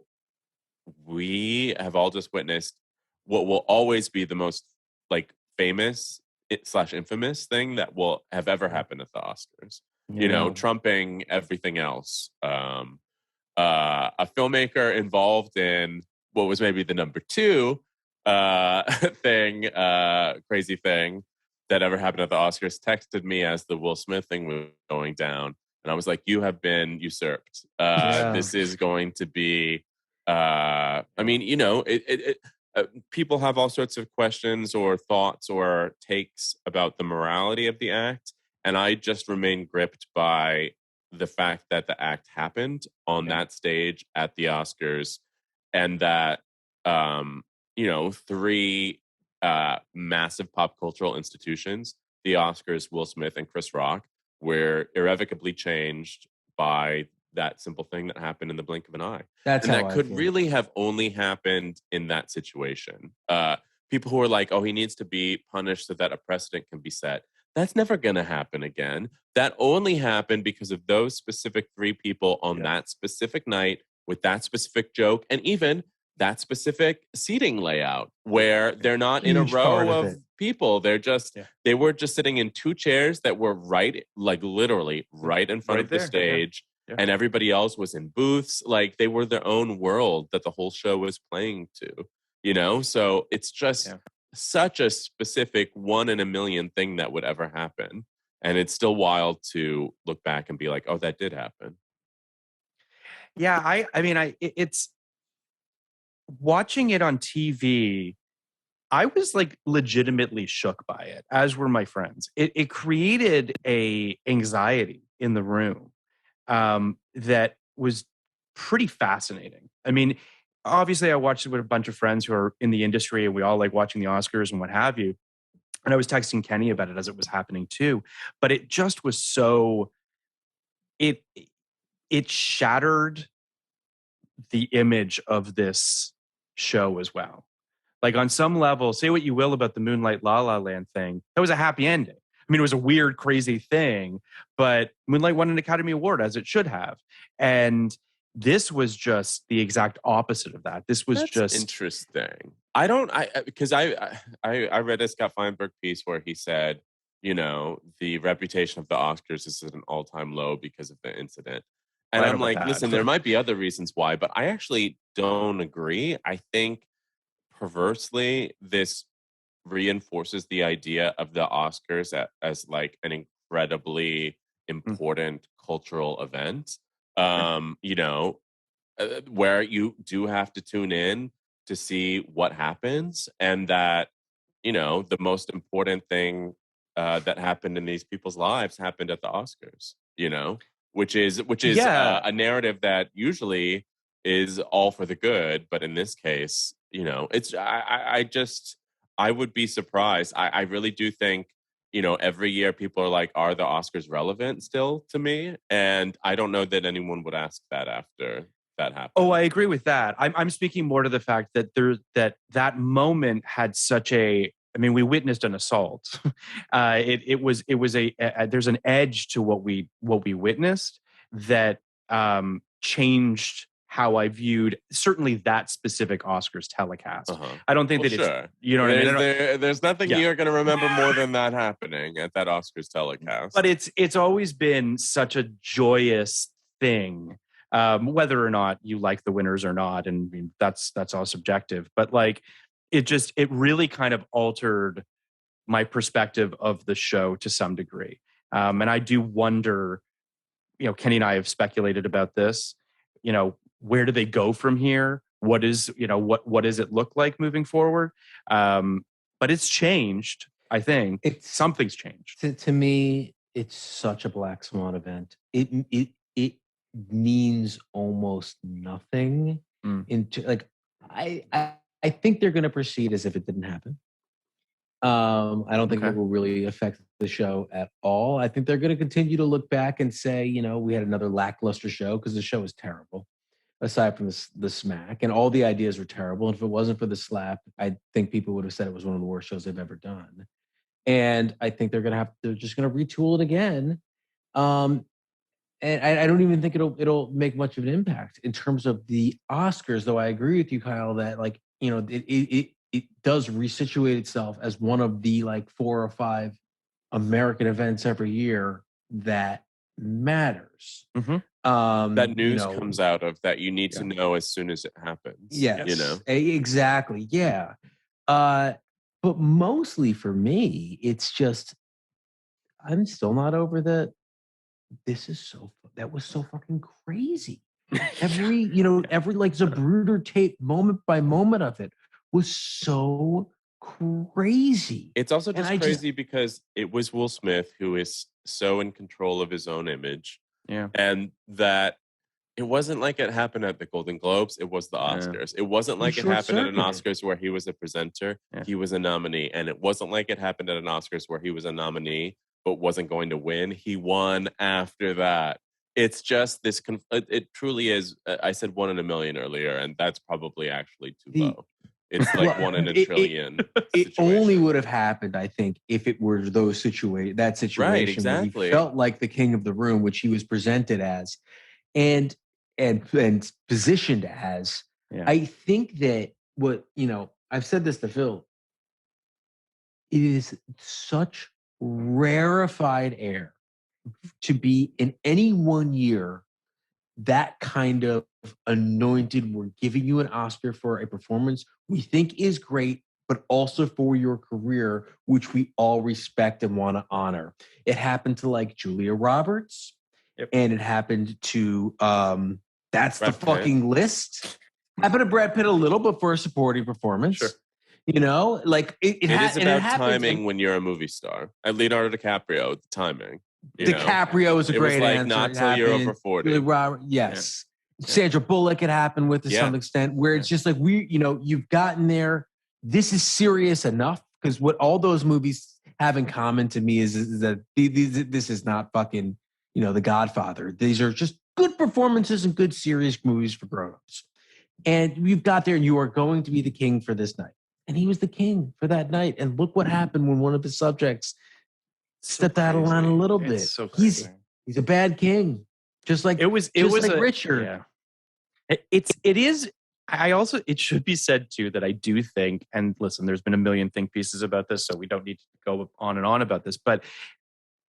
we have all just witnessed what will always be the most like famous / infamous thing that will have ever happened at the Oscars. You know, trumping everything else. A filmmaker involved in what was maybe the number 2 crazy thing that ever happened at the Oscars texted me as the Will Smith thing was going down. And I was like, you have been usurped. This is going to be, I mean, you know, people have all sorts of questions or thoughts or takes about the morality of the act. And I just remain gripped by the fact that the act happened on that stage at the Oscars, and that, you know, 3 massive pop cultural institutions, the Oscars, Will Smith, and Chris Rock, were irrevocably changed by that simple thing that happened in the blink of an eye. And that could really have only happened in that situation. People who are like, oh, he needs to be punished so that a precedent can be set. That's never going to happen again. That only happened because of those specific 3 people on that specific night with that specific joke, and even that specific seating layout where they're not in a row of people. They're just, they were just sitting in 2 chairs that were right, like literally right in front of the stage. And everybody else was in booths. Like they were their own world that the whole show was playing to, you know? So it's just such a specific 1 in a million thing that would ever happen. And it's still wild to look back and be like, oh, that did happen. Yeah. I mean, it's watching it on TV. I was like legitimately shook by it, as were my friends. It created a anxiety in the room that was pretty fascinating. I mean, obviously I watched it with a bunch of friends who are in the industry, and we all like watching the Oscars and what have you. And I was texting Kenny about it as it was happening too. But it just was so, it shattered the image of this show as well. Like on some level, say what you will about the Moonlight La La Land thing, that was a happy ending. I mean, it was a weird, crazy thing, but Moonlight won an Academy Award, as it should have. And this was just the exact opposite of that. This was just interesting. Because I read a Scott Feinberg piece where he said, you know, the reputation of the Oscars is at an all-time low because of the incident. And I'm like, listen, there might be other reasons why, but I actually don't agree. I think perversely, this reinforces the idea of the Oscars as like an incredibly important cultural event. You know, where you do have to tune in to see what happens, and that, you know, the most important thing that happened in these people's lives happened at the Oscars, you know, which is a narrative that usually is all for the good, but in this case, you know, it's I would be surprised. I really do think, you know, every year people are like, are the Oscars relevant still to me? And I don't know that anyone would ask that after that happened. Oh, I agree with that. I'm speaking more to the fact that that moment had such a, I mean, we witnessed an assault. It was there's an edge to what we witnessed that changed how I viewed certainly that specific Oscars telecast. I don't think that it's, you know what I mean? There's nothing you're going to remember more than that happening at that Oscars telecast. But it's always been such a joyous thing, whether or not you like the winners or not. And I mean, that's all subjective. But like, it really kind of altered my perspective of the show to some degree. And I do wonder, you know, Kenny and I have speculated about this, you know, where do they go from here? What is, you know, what does it look like moving forward? But it's changed. I think something's changed. To me, it's such a black swan event. It means almost nothing. Into like I think they're going to proceed as if it didn't happen. I don't think it will really affect the show at all. I think they're going to continue to look back and say, you know, we had another lackluster show because the show was terrible, aside from the smack, and all the ideas were terrible. And if it wasn't for the slap, I think people would have said it was one of the worst shows they've ever done. And I think they're just going to retool it again. And I don't even think it'll make much of an impact in terms of the Oscars. Though I agree with you, Kyle, that like, you know, it does resituate itself as one of the like 4 or 5 American events every year that matters. That news comes out of that you need to know as soon as it happens. Yes, you know, exactly. Yeah. But mostly for me, it's just, I'm still not over that. That was so fucking crazy. Every like Zapruder tape, moment by moment of it was so crazy. It's also just crazy because it was Will Smith, who is so in control of his own image. Yeah. And that it wasn't like it happened at the Golden Globes. It was the Oscars. It wasn't like it happened at an Oscars where he was a presenter. He was a nominee. And it wasn't like it happened at an Oscars where he was a nominee but wasn't going to win. He won after that. It's just this. It truly is. I said 1 in a million earlier, and that's probably actually too low. It's like 1 in a trillion. It only would have happened, I think, if it were that situation right, exactly. where he felt like the king of the room, which he was presented as, and positioned as. Yeah. I think that I've said this to Phil. It is such rarefied air to be in any one year that kind of anointed. We're giving you an Oscar for a performance we think is great, but also for your career, which we all respect and want to honor. It happened to like Julia Roberts, and it happened to that's Brad the fucking Pitt. List. Happened to Brad Pitt a little, but for a supporting performance. Sure. You know, like it is about timing when you're a movie star. At Leonardo DiCaprio, the timing. DiCaprio is a great answer. It was like answer. not till you're over 40. Yes. Yeah. Sandra Bullock, it happened with to some extent, where it's just like you've gotten there. This is serious enough, because what all those movies have in common to me is that this is not fucking The Godfather. These are just good performances and good serious movies for grown-ups. And you've got there, and you are going to be the king for this night. And he was the king for that night. And look what happened when one of his subjects stepped out of line a little bit. So he's a bad king, just like Richard. Yeah. It is. It should be said too that I do think, and listen, there's been a million think pieces about this, so we don't need to go on and on about this. But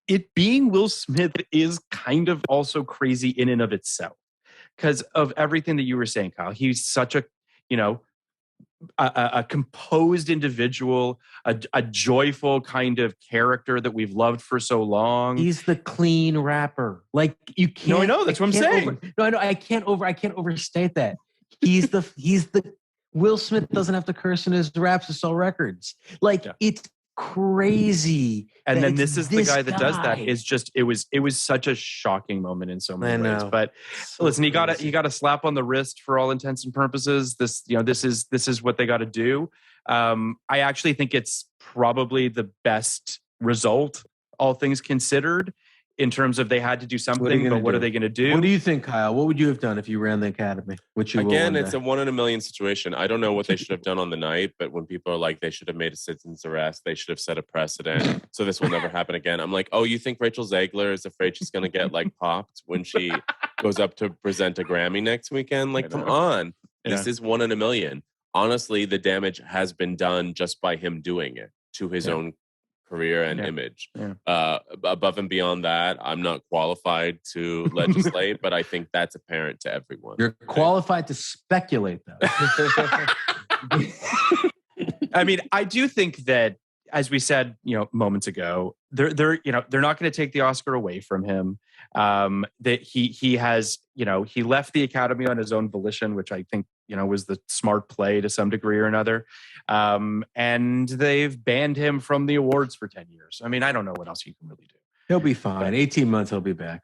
it being Will Smith is kind of also crazy in and of itself, because of everything that you were saying, Kyle. He's such a a composed individual, a joyful kind of character that we've loved for so long. He's the clean rapper. Like you can't. No, I know that's what I'm saying. I know. I can't overstate that. He's the Will Smith doesn't have to curse in his raps to sell records. Like it's crazy. And then this is the guy that does that. Is just it was such a shocking moment in so many ways. But listen, he got a slap on the wrist for all intents and purposes. This is what they got to do. I actually think it's probably the best result, all things considered, in terms of they had to do something, but what are they going to do? What do you think, Kyle? What would you have done if you ran the Academy? Again, it's a 1 in a million situation. I don't know what they should have done on the night, but when people are like, they should have made a citizen's arrest, they should have set a precedent, so this will never happen again. I'm like, oh, you think Rachel Zegler is afraid she's going to get like popped when she goes up to present a Grammy next weekend? Like, come on. Yeah. This is 1 in a million. Honestly, the damage has been done just by him doing it to his own career and image. Above and beyond that, I'm not qualified to legislate, but I think that's apparent to everyone. You're qualified to speculate, though. I mean, I do think that, as we said, moments ago, they're not going to take the Oscar away from him. That he has, he left the Academy on his own volition, which I think, was the smart play to some degree or another. And they've banned him from the awards for 10 years. I mean, I don't know what else you can really do. He'll be fine. 18 months, he'll be back.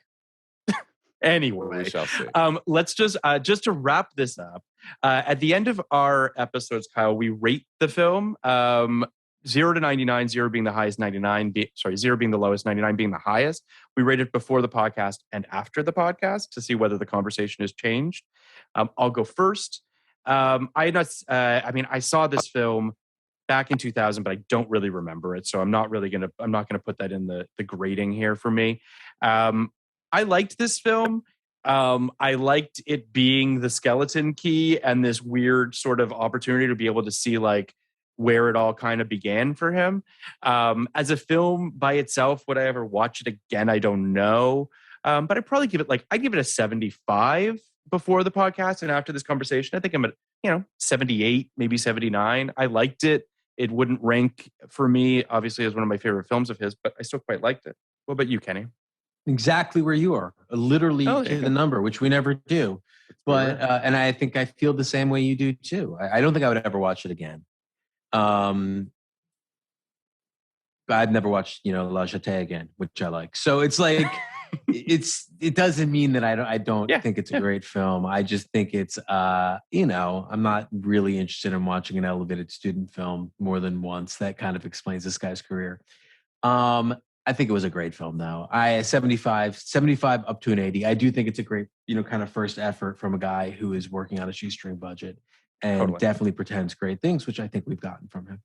Anyway, We shall see. let's just to wrap this up. At the end of our episodes, Kyle, we rate the film 0 to 99, 0 being the highest, 0 being the lowest, 99 being the highest. We rate it before the podcast and after the podcast to see whether the conversation has changed. I'll go first. I saw this film back in 2000, but I don't really remember it, so I'm not gonna put that in the grading here for me. I liked this film. I liked it being the skeleton key and this weird sort of opportunity to be able to see like where it all kind of began for him. As a film by itself, would I ever watch it again? I don't know. But I'd probably give it a 75 before the podcast and after this conversation. I think I'm at 78, maybe 79. I liked it. It wouldn't rank for me, obviously, as one of my favorite films of his, but I still quite liked it. What about you, Kenny? Exactly where you are, literally to the number, which we never do. But and I think I feel the same way you do too. I don't think I would ever watch it again. I've never watched La Jetée again, which I like. So it's like it doesn't mean that I don't think it's a great film. I just think it's I'm not really interested in watching an elevated student film more than once. That kind of explains this guy's career. I think it was a great film, though. 75 up to an 80. I do think it's a great, kind of first effort from a guy who is working on a shoestring budget and definitely pretends great things, which I think we've gotten from him.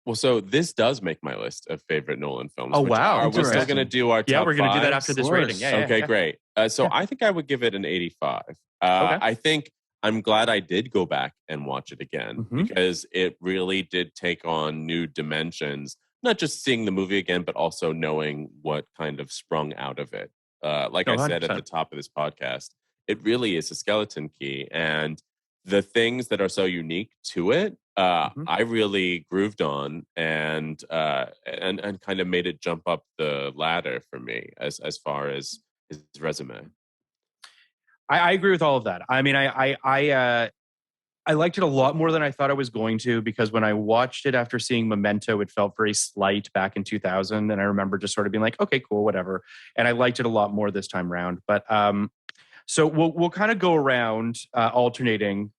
Well, so this does make my list of favorite Nolan films. Oh, wow. Are we still going to do our top Yeah, we're going to do that fives? after this rating. Okay, great. So I think I would give it an 85. I think I'm glad I did go back and watch it again because it really did take on new dimensions. Not just seeing the movie again, but also knowing what kind of sprung out of it. Like I said at the top of this podcast, it really is a skeleton key. And the things that are so unique to it, I really grooved on and kind of made it jump up the ladder for me as far as his resume. I agree with all of that. I mean, I liked it a lot more than I thought I was going to, because when I watched it after seeing Memento, it felt very slight back in 2000. And I remember just sort of being like, okay, cool, whatever. And I liked it a lot more this time around. But so we'll kind of go around alternating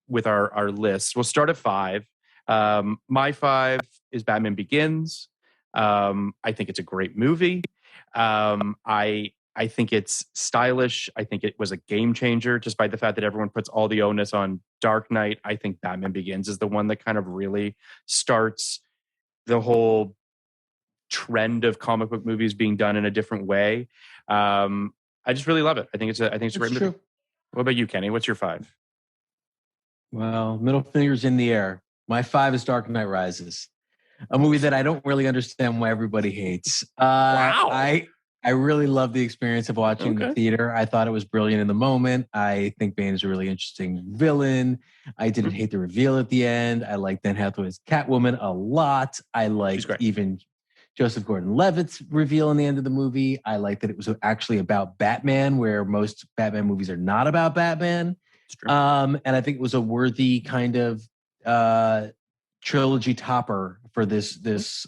with our lists. We'll start at 5. My 5 is Batman Begins. I think it's a great movie. I think it's stylish. I think it was a game changer, despite the fact that everyone puts all the onus on Dark Knight. I think Batman Begins is the one that kind of really starts the whole trend of comic book movies being done in a different way. I just really love it. I think it's a great movie. What about you, Kenny? What's your 5? Well, middle fingers in the air. My 5 is Dark Knight Rises, a movie that I don't really understand why everybody hates. Wow. I really love the experience of watching the theater. I thought it was brilliant in the moment. I think Bane is a really interesting villain. I didn't hate the reveal at the end. I like Dan Hathaway's Catwoman a lot. I liked even Joseph Gordon-Levitt's reveal in the end of the movie. I like that it was actually about Batman, where most Batman movies are not about Batman. And I think it was a worthy kind of trilogy topper for this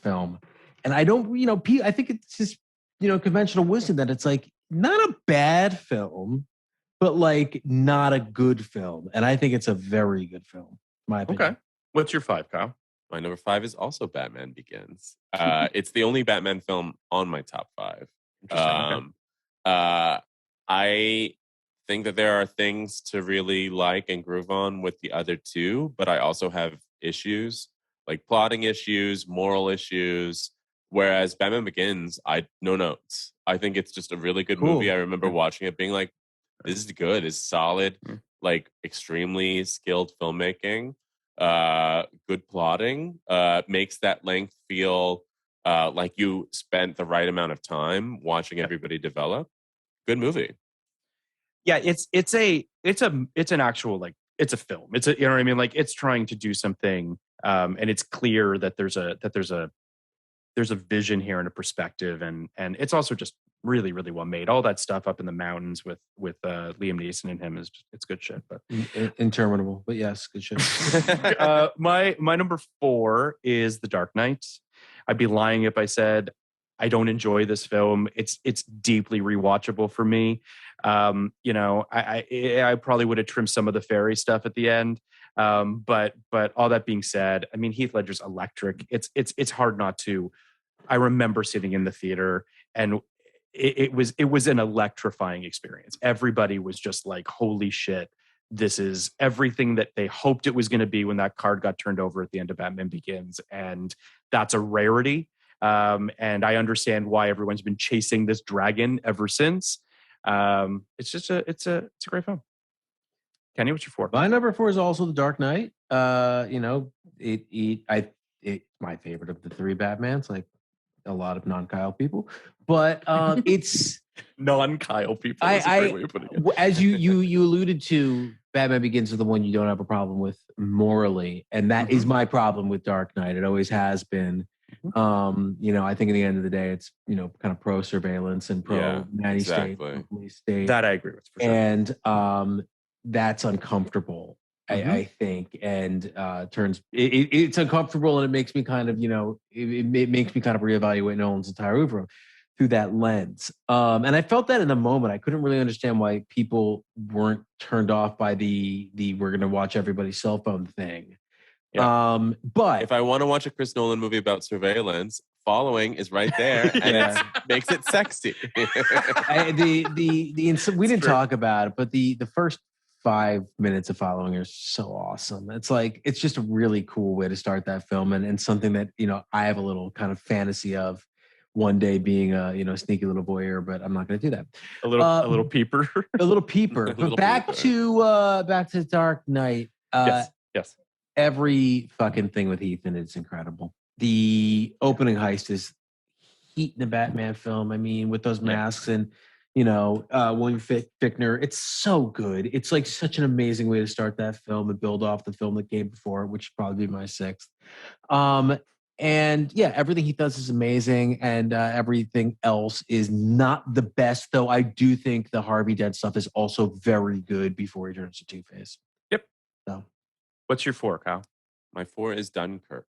film. And I don't, I think it's just, conventional wisdom that it's like not a bad film, but like not a good film. And I think it's a very good film, in my opinion. Okay. What's your 5, Kyle? My number 5 is also Batman Begins. It's the only Batman film on my top 5. I think that there are things to really like and groove on with the other two, but I also have issues, like plotting issues, moral issues. Whereas Batman Begins, no notes. I think it's just a really good movie. I remember watching it being like, this is good, it's solid, like extremely skilled filmmaking, good plotting, makes that length feel like you spent the right amount of time watching everybody develop. Good movie. Yeah, it's an actual, like, it's a film. It's a, you know what I mean? Like, it's trying to do something, and it's clear that there's a vision here and a perspective, and it's also just really, really well made. All that stuff up in the mountains with Liam Neeson and him it's good shit. But interminable, but yes, good shit. My number 4 is The Dark Knight. I'd be lying if I said I don't enjoy this film. It's deeply rewatchable for me. I probably would have trimmed some of the fairy stuff at the end. But all that being said, I mean, Heath Ledger's electric. It's hard not to. I remember sitting in the theater, and it was an electrifying experience. Everybody was just like, holy shit, this is everything that they hoped it was going to be when that card got turned over at the end of Batman Begins. And that's a rarity. And I understand why everyone's been chasing this dragon ever since. It's a great film. Kenny, what's your 4? My number 4 is also The Dark Knight. It's my favorite of the 3 Batmans, like a lot of non-Kyle people, but it's non-Kyle people. That's a great way of putting it. As you alluded to, Batman Begins is the one you don't have a problem with morally, and that is my problem with Dark Knight. It always has been. I think at the end of the day, it's kind of pro surveillance and pro nanny state, police state. That I agree with, for sure. And that's uncomfortable. I think, and it's uncomfortable, and it makes me kind of it makes me kind of reevaluate Nolan's entire oeuvre through that lens. And I felt that in the moment. I couldn't really understand why people weren't turned off by the we're going to watch everybody's cell phone thing. Yeah. But if I want to watch a Chris Nolan movie about surveillance, Following is right there, and it makes it sexy. We didn't talk about it, but the first 5 minutes of Following are so awesome. It's just a really cool way to start that film, and something that I have a little kind of fantasy of one day being a sneaky little voyeur, but I'm not going to do that. A little peeper. A little peeper. But back to Dark Knight. Yes. Every fucking thing with Heath in it's incredible. The opening heist is heat in a Batman film. I mean, with those masks and William Fichtner, it's so good. It's like such an amazing way to start that film and build off the film that came before, which would probably be my 6th. And everything he does is amazing, and everything else is not the best. Though I do think the Harvey Dent stuff is also very good before he turns to Two-Face. Yep. So, what's your 4, Kyle? My 4 is Dunkirk.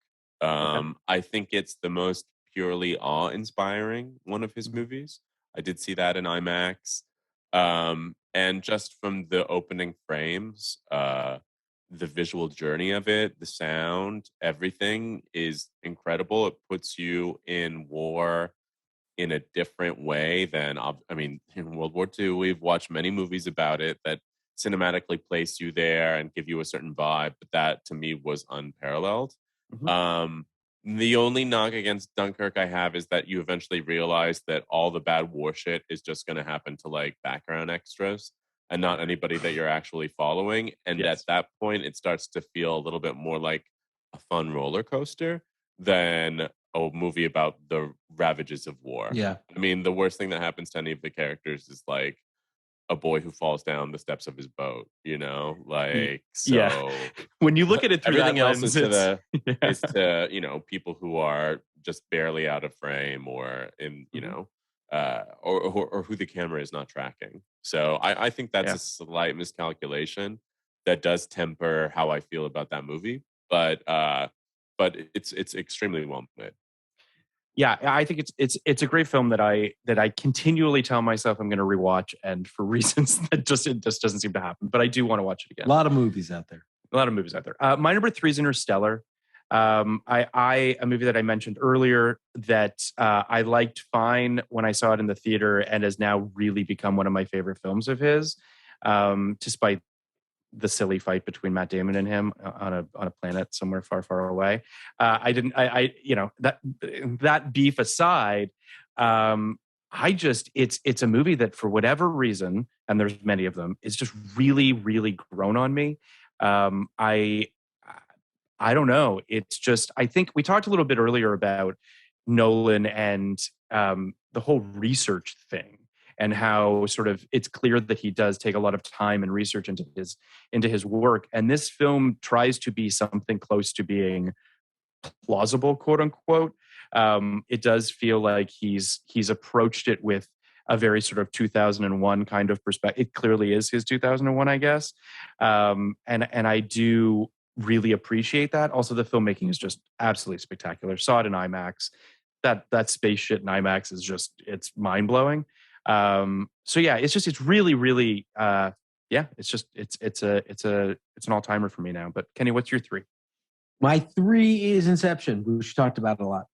I think it's the most purely awe-inspiring one of his movies. I did see that in IMAX. And just from the opening frames, the visual journey of it, the sound, everything is incredible. It puts you in war in a different way than, in World War II, we've watched many movies about it that cinematically place you there and give you a certain vibe, but that to me was unparalleled. The only knock against Dunkirk I have is that you eventually realize that all the bad war shit is just going to happen to like background extras and not anybody that you're actually following. And at that point, it starts to feel a little bit more like a fun roller coaster than a movie about the ravages of war. Yeah. I mean, the worst thing that happens to any of the characters is like a boy who falls down the steps of his boat, so when you look at it through everything that else lens, is to people who are just barely out of frame or in or who the camera is not tracking. So I think that's a slight miscalculation that does temper how I feel about that movie, but it's extremely well made. Yeah, I think it's a great film that I continually tell myself I'm going to rewatch, and for reasons that it just doesn't seem to happen. But I do want to watch it again. A lot of movies out there. My number 3 is Interstellar. A movie that I mentioned earlier that I liked fine when I saw it in the theater, and has now really become one of my favorite films of his, despite the silly fight between Matt Damon and him on a planet somewhere far, far away. That beef aside, it's a movie that for whatever reason, and there's many of them, is just really, really grown on me. I don't know. It's just, I think we talked a little bit earlier about Nolan and the whole research thing, and how sort of it's clear that he does take a lot of time and research into his work. And this film tries to be something close to being plausible, quote unquote. It does feel like he's approached it with a very sort of 2001 kind of perspective. It clearly is his 2001, I guess. And I do really appreciate that. Also, the filmmaking is just absolutely spectacular. Saw it in IMAX. That space shit in IMAX is just, it's mind blowing. So yeah, it's really, really, yeah, it's an all timer for me now. But Kenny, what's your 3? My 3 is Inception, which we talked about a lot.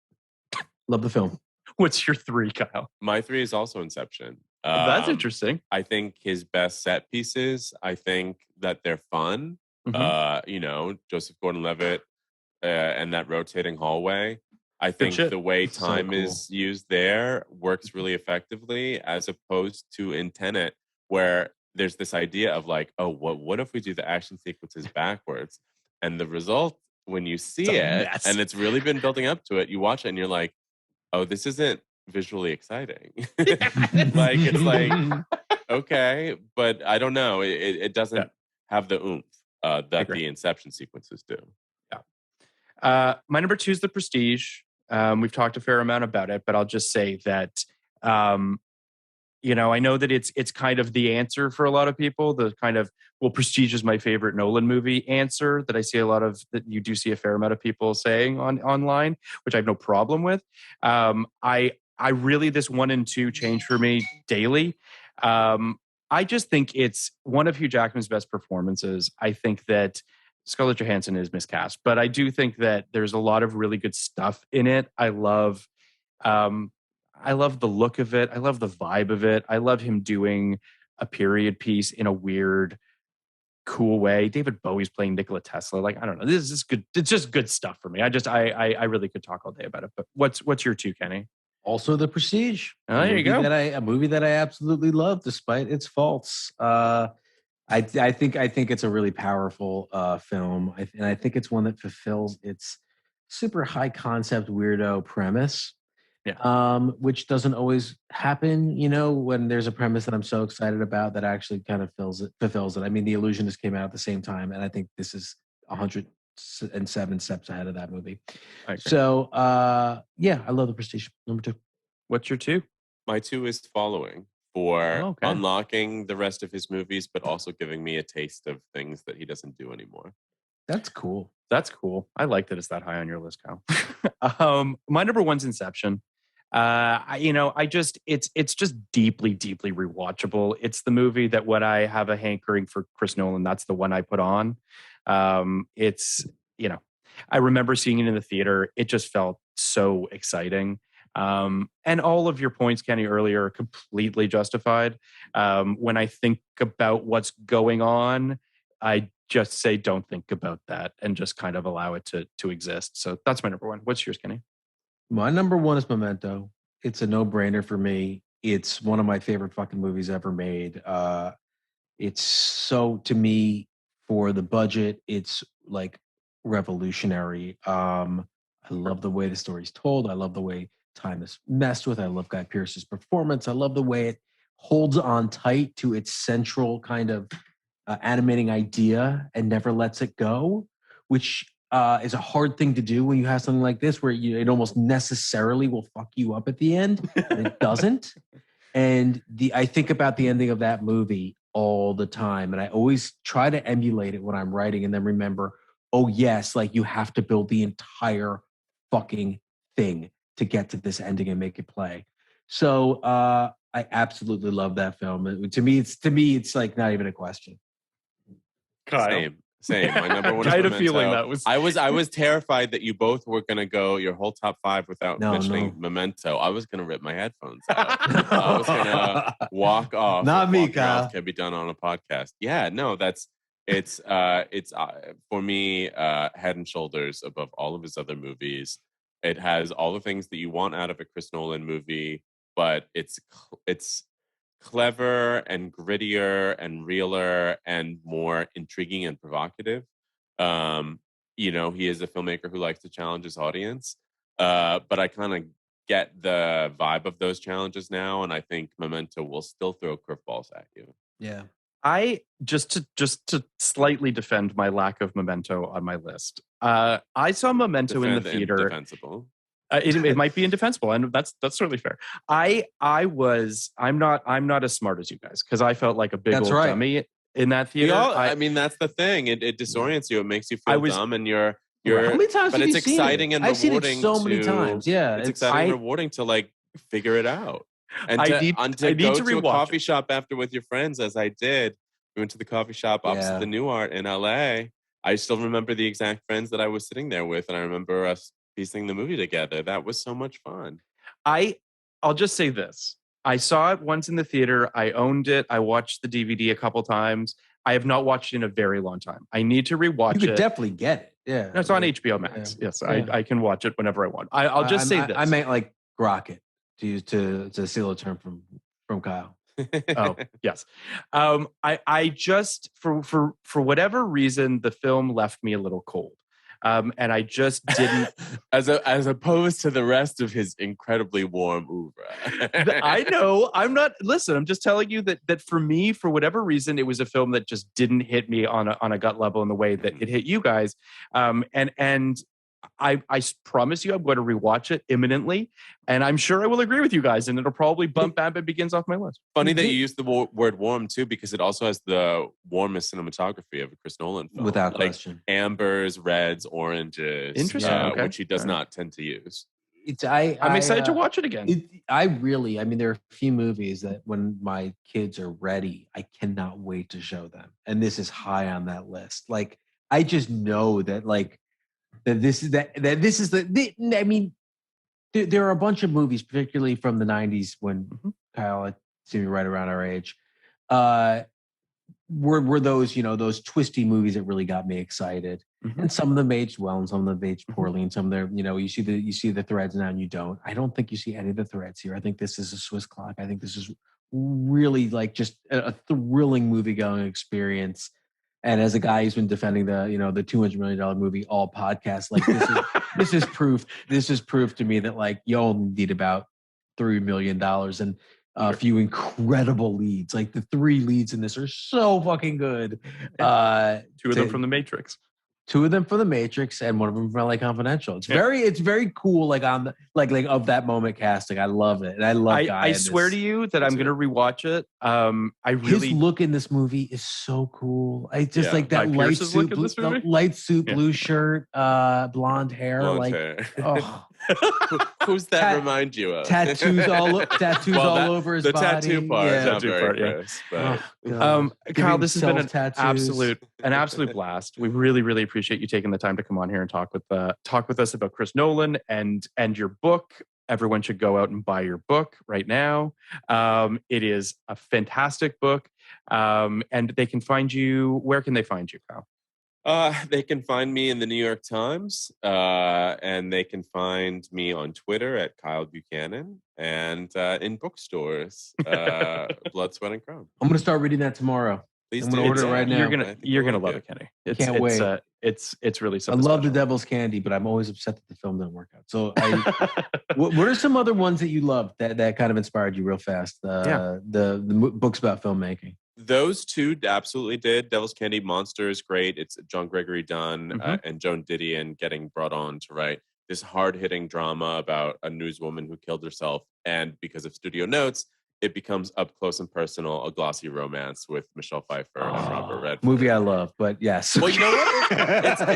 Love the film. What's your 3, Kyle? My 3 is also Inception. That's interesting. I think his best set pieces, I think that they're fun. Joseph Gordon-Levitt and that rotating hallway. I think the way time is used there works really effectively, as opposed to in Tenet, where there's this idea of like, oh, what if we do the action sequences backwards? And the result, when you see it, and it's really been building up to it, you watch it and you're like, oh, this isn't visually exciting. Like, it's like, okay, but I don't know. It doesn't have the oomph that the Inception sequences do. Yeah. My number 2 is The Prestige. We've talked a fair amount about it, but I'll just say that, I know that it's kind of the answer for a lot of people, the kind of, well, Prestige is my favorite Nolan movie answer that I see a lot of, that you do see a fair amount of people saying online, which I have no problem with. I really, this 1 and 2 change for me daily. I just think it's one of Hugh Jackman's best performances. I think that Scarlett Johansson is miscast, but I do think that there's a lot of really good stuff in it. I love the look of it. I love the vibe of it. I love him doing a period piece in a weird, cool way. David Bowie's playing Nikola Tesla. Like, I don't know. This is good. It's just good stuff for me. I really could talk all day about it. But what's your 2, Kenny? Also, The Prestige. Oh, there you go. A movie that I absolutely love, despite its faults. I think it's a really powerful film, and I think it's one that fulfills its super high concept weirdo premise. Yeah. Which doesn't always happen, when there's a premise that I'm so excited about that actually kind of fulfills it. I mean, The Illusionist came out at the same time, and I think this is 107 steps ahead of that movie. So, I love The Prestige. Number 2. What's your 2? My 2 is Following, for unlocking the rest of his movies, but also giving me a taste of things that he doesn't do anymore. That's cool. I like that it's that high on your list, Kyle. My number 1's Inception. It's just deeply, deeply rewatchable. It's the movie that when I have a hankering for Chris Nolan, that's the one I put on. I remember seeing it in the theater. It just felt so exciting. And all of your points, Kenny, earlier are completely justified. When I think about what's going on, I just say, don't think about that and just kind of allow it to exist. So that's my number 1. What's yours, Kenny? My number 1 is Memento. It's a no-brainer for me. It's one of my favorite fucking movies ever made. It's so, to me, for the budget, it's like revolutionary. I love the way the story's told. I love the way time is messed with. I love Guy Pearce's performance. I love the way it holds on tight to its central kind of animating idea and never lets it go, which is a hard thing to do when you have something like this, where it almost necessarily will fuck you up at the end, and it doesn't. And I think about the ending of that movie all the time, and I always try to emulate it when I'm writing, and then remember, oh yes, like you have to build the entire fucking thing to get to this ending and make it play. So I absolutely love that film. To me, it's like not even a question. Kyle. Same. My number 1 is I had Memento. a feling that was. I was terrified that you both were going to go your whole top 5 without mentioning Memento. I was going to rip my headphones out. I was going to walk off. Not me, Kyle. Can be done on a podcast. Yeah, no, it's for me head and shoulders above all of his other movies. It has all the things that you want out of a Chris Nolan movie, but it's clever and grittier and realer and more intriguing and provocative. He is a filmmaker who likes to challenge his audience, but I kind of get the vibe of those challenges now, and I think Memento will still throw curveballs at you. Yeah. I just to slightly defend my lack of Memento on my list. I saw Memento in the theater. Indefensible. It might be indefensible, and that's certainly fair. I'm not as smart as you guys, because I felt like a big old dummy in that theater. I mean, that's the thing. It disorients you. It makes you feel dumb, and you're. How many times but have it's you seen exciting it? and I've seen it rewarding. so many times. Yeah, it's exciting and rewarding to like figure it out, and to go to a coffee shop after with your friends, as I did. We went to the coffee shop opposite the New Art in LA. I still remember the exact friends that I was sitting there with, and I remember us piecing the movie together. That was so much fun. I'll just say this. I saw it once in the theater. I owned it. I watched the DVD a couple times. I have not watched it in a very long time. I need to rewatch it. You could definitely get it. Yeah. No, it's on HBO Max. Yeah. Yes, I can watch it whenever I want. I'll just say this. I meant like grok it, to steal a term from Kyle. Oh, yes. I just for whatever reason the film left me a little cold. And I just didn't as opposed to the rest of his incredibly warm oeuvre. I know. I'm just telling you that for me, for whatever reason, it was a film that just didn't hit me on a gut level in the way that it hit you guys. And I promise you I'm going to rewatch it imminently, and I'm sure I will agree with you guys, and it'll probably bump Batman Begins off my list. Funny that you use the word warm too, because it also has the warmest cinematography of a Chris Nolan film. Without question. Ambers, reds, oranges. Interesting. Which he does not tend to use. I'm excited to watch it again. There are a few movies that when my kids are ready, I cannot wait to show them. And this is high on that list. Like, I just know that there are a bunch of movies, particularly from the 90s when Kyle seemed to be right around our age, were those, those twisty movies that really got me excited. And some of them aged well and some of them aged poorly, and some of them, you see the threads now and you don't. I don't think you see any of the threads here. I think this is a Swiss clock. I think this is really like just a thrilling movie-going experience. And as a guy who's been defending the $200 million movie all podcast, like this is proof. This is proof to me that like you only need about $3 million and a few incredible leads. Like the 3 leads in this are so fucking good. 2 of them from The Matrix. 2 of them from The Matrix and 1 of them from LA Confidential. It's very cool. Like on the like of that moment casting. I love it, and I love. I swear to you that I'm going to rewatch it. His look in this movie is so cool. I just like that light suit, blue shirt, blonde hair. Oh. Who's that remind you of? Tattoos all over his body. The tattoo part. Yeah. Not very Chris, but. Kyle, this has been an absolute blast. We really, really appreciate you taking the time to come on here and talk with us about Chris Nolan and your book. Everyone should go out and buy your book right now. It is a fantastic book, and they can find you. Where can they find you, Kyle? They can find me in the New York Times, and they can find me on Twitter at Kyle Buchanan, and in bookstores, Blood, Sweat, and Chrome. I'm going to start reading that tomorrow. Please I'm going to order it right now. You're gonna love it, Kenny. Can't wait. It's really something. I love special. The Devil's Candy, but I'm always upset that the film didn't work out. So, what are some other ones that you loved that kind of inspired you real fast? The books about filmmaking. Those 2 absolutely did. Devil's Candy, Monster is great. It's John Gregory Dunn and Joan Didion getting brought on to write this hard-hitting drama about a newswoman who killed herself. And because of studio notes, it becomes up close and personal, a glossy romance with Michelle Pfeiffer and Robert Redford. Movie I love, but yes. Well, you know what?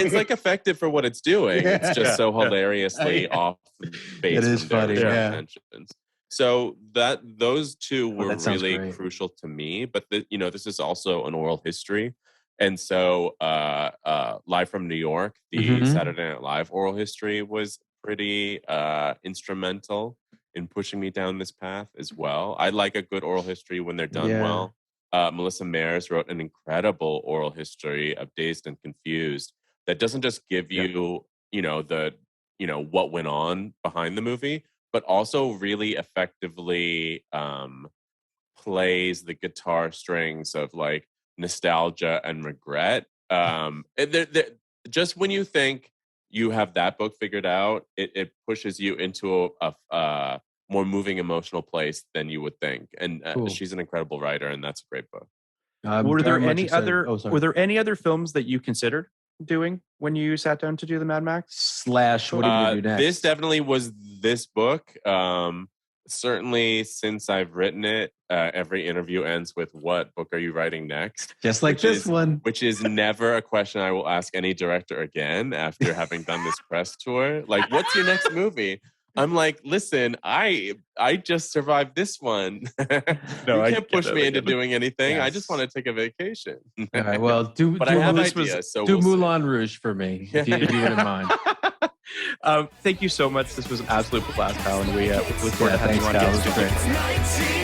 It's like effective for what it's doing. It's just so hilariously off base. It is funny. Intentions. So those 2 were really great. crucial to me. But this is also an oral history, and so Live from New York, the Saturday Night Live oral history, was pretty instrumental in pushing me down this path as well. I like a good oral history when they're done well. Melissa Mayers wrote an incredible oral history of Dazed and Confused that doesn't just give you what went on behind the movie, but also really effectively plays the guitar strings of like nostalgia and regret. Just when you think you have that book figured out, it pushes you into a more moving emotional place than you would think. And she's an incredible writer, and that's a great book. Were there any other films that you considered doing when you sat down to do the Mad Max? / what are you going to do next? This definitely was this book. certainly since I've written it, every interview ends with, "What book are you writing next?" Just like this one. Which is never a question I will ask any director again after having done this press tour. Like, what's your next movie? I'm like, listen, I just survived this one. No, you can't push me into doing anything. Yes. I just want to take a vacation. All right, well, do I have Moulin- ideas, so do we'll see. Moulin Rouge for me, if you wouldn't mind. Thank you so much. This was an absolute blast, Kyle, and we look forward to having you thanks, on Kyle. again. It was great. 19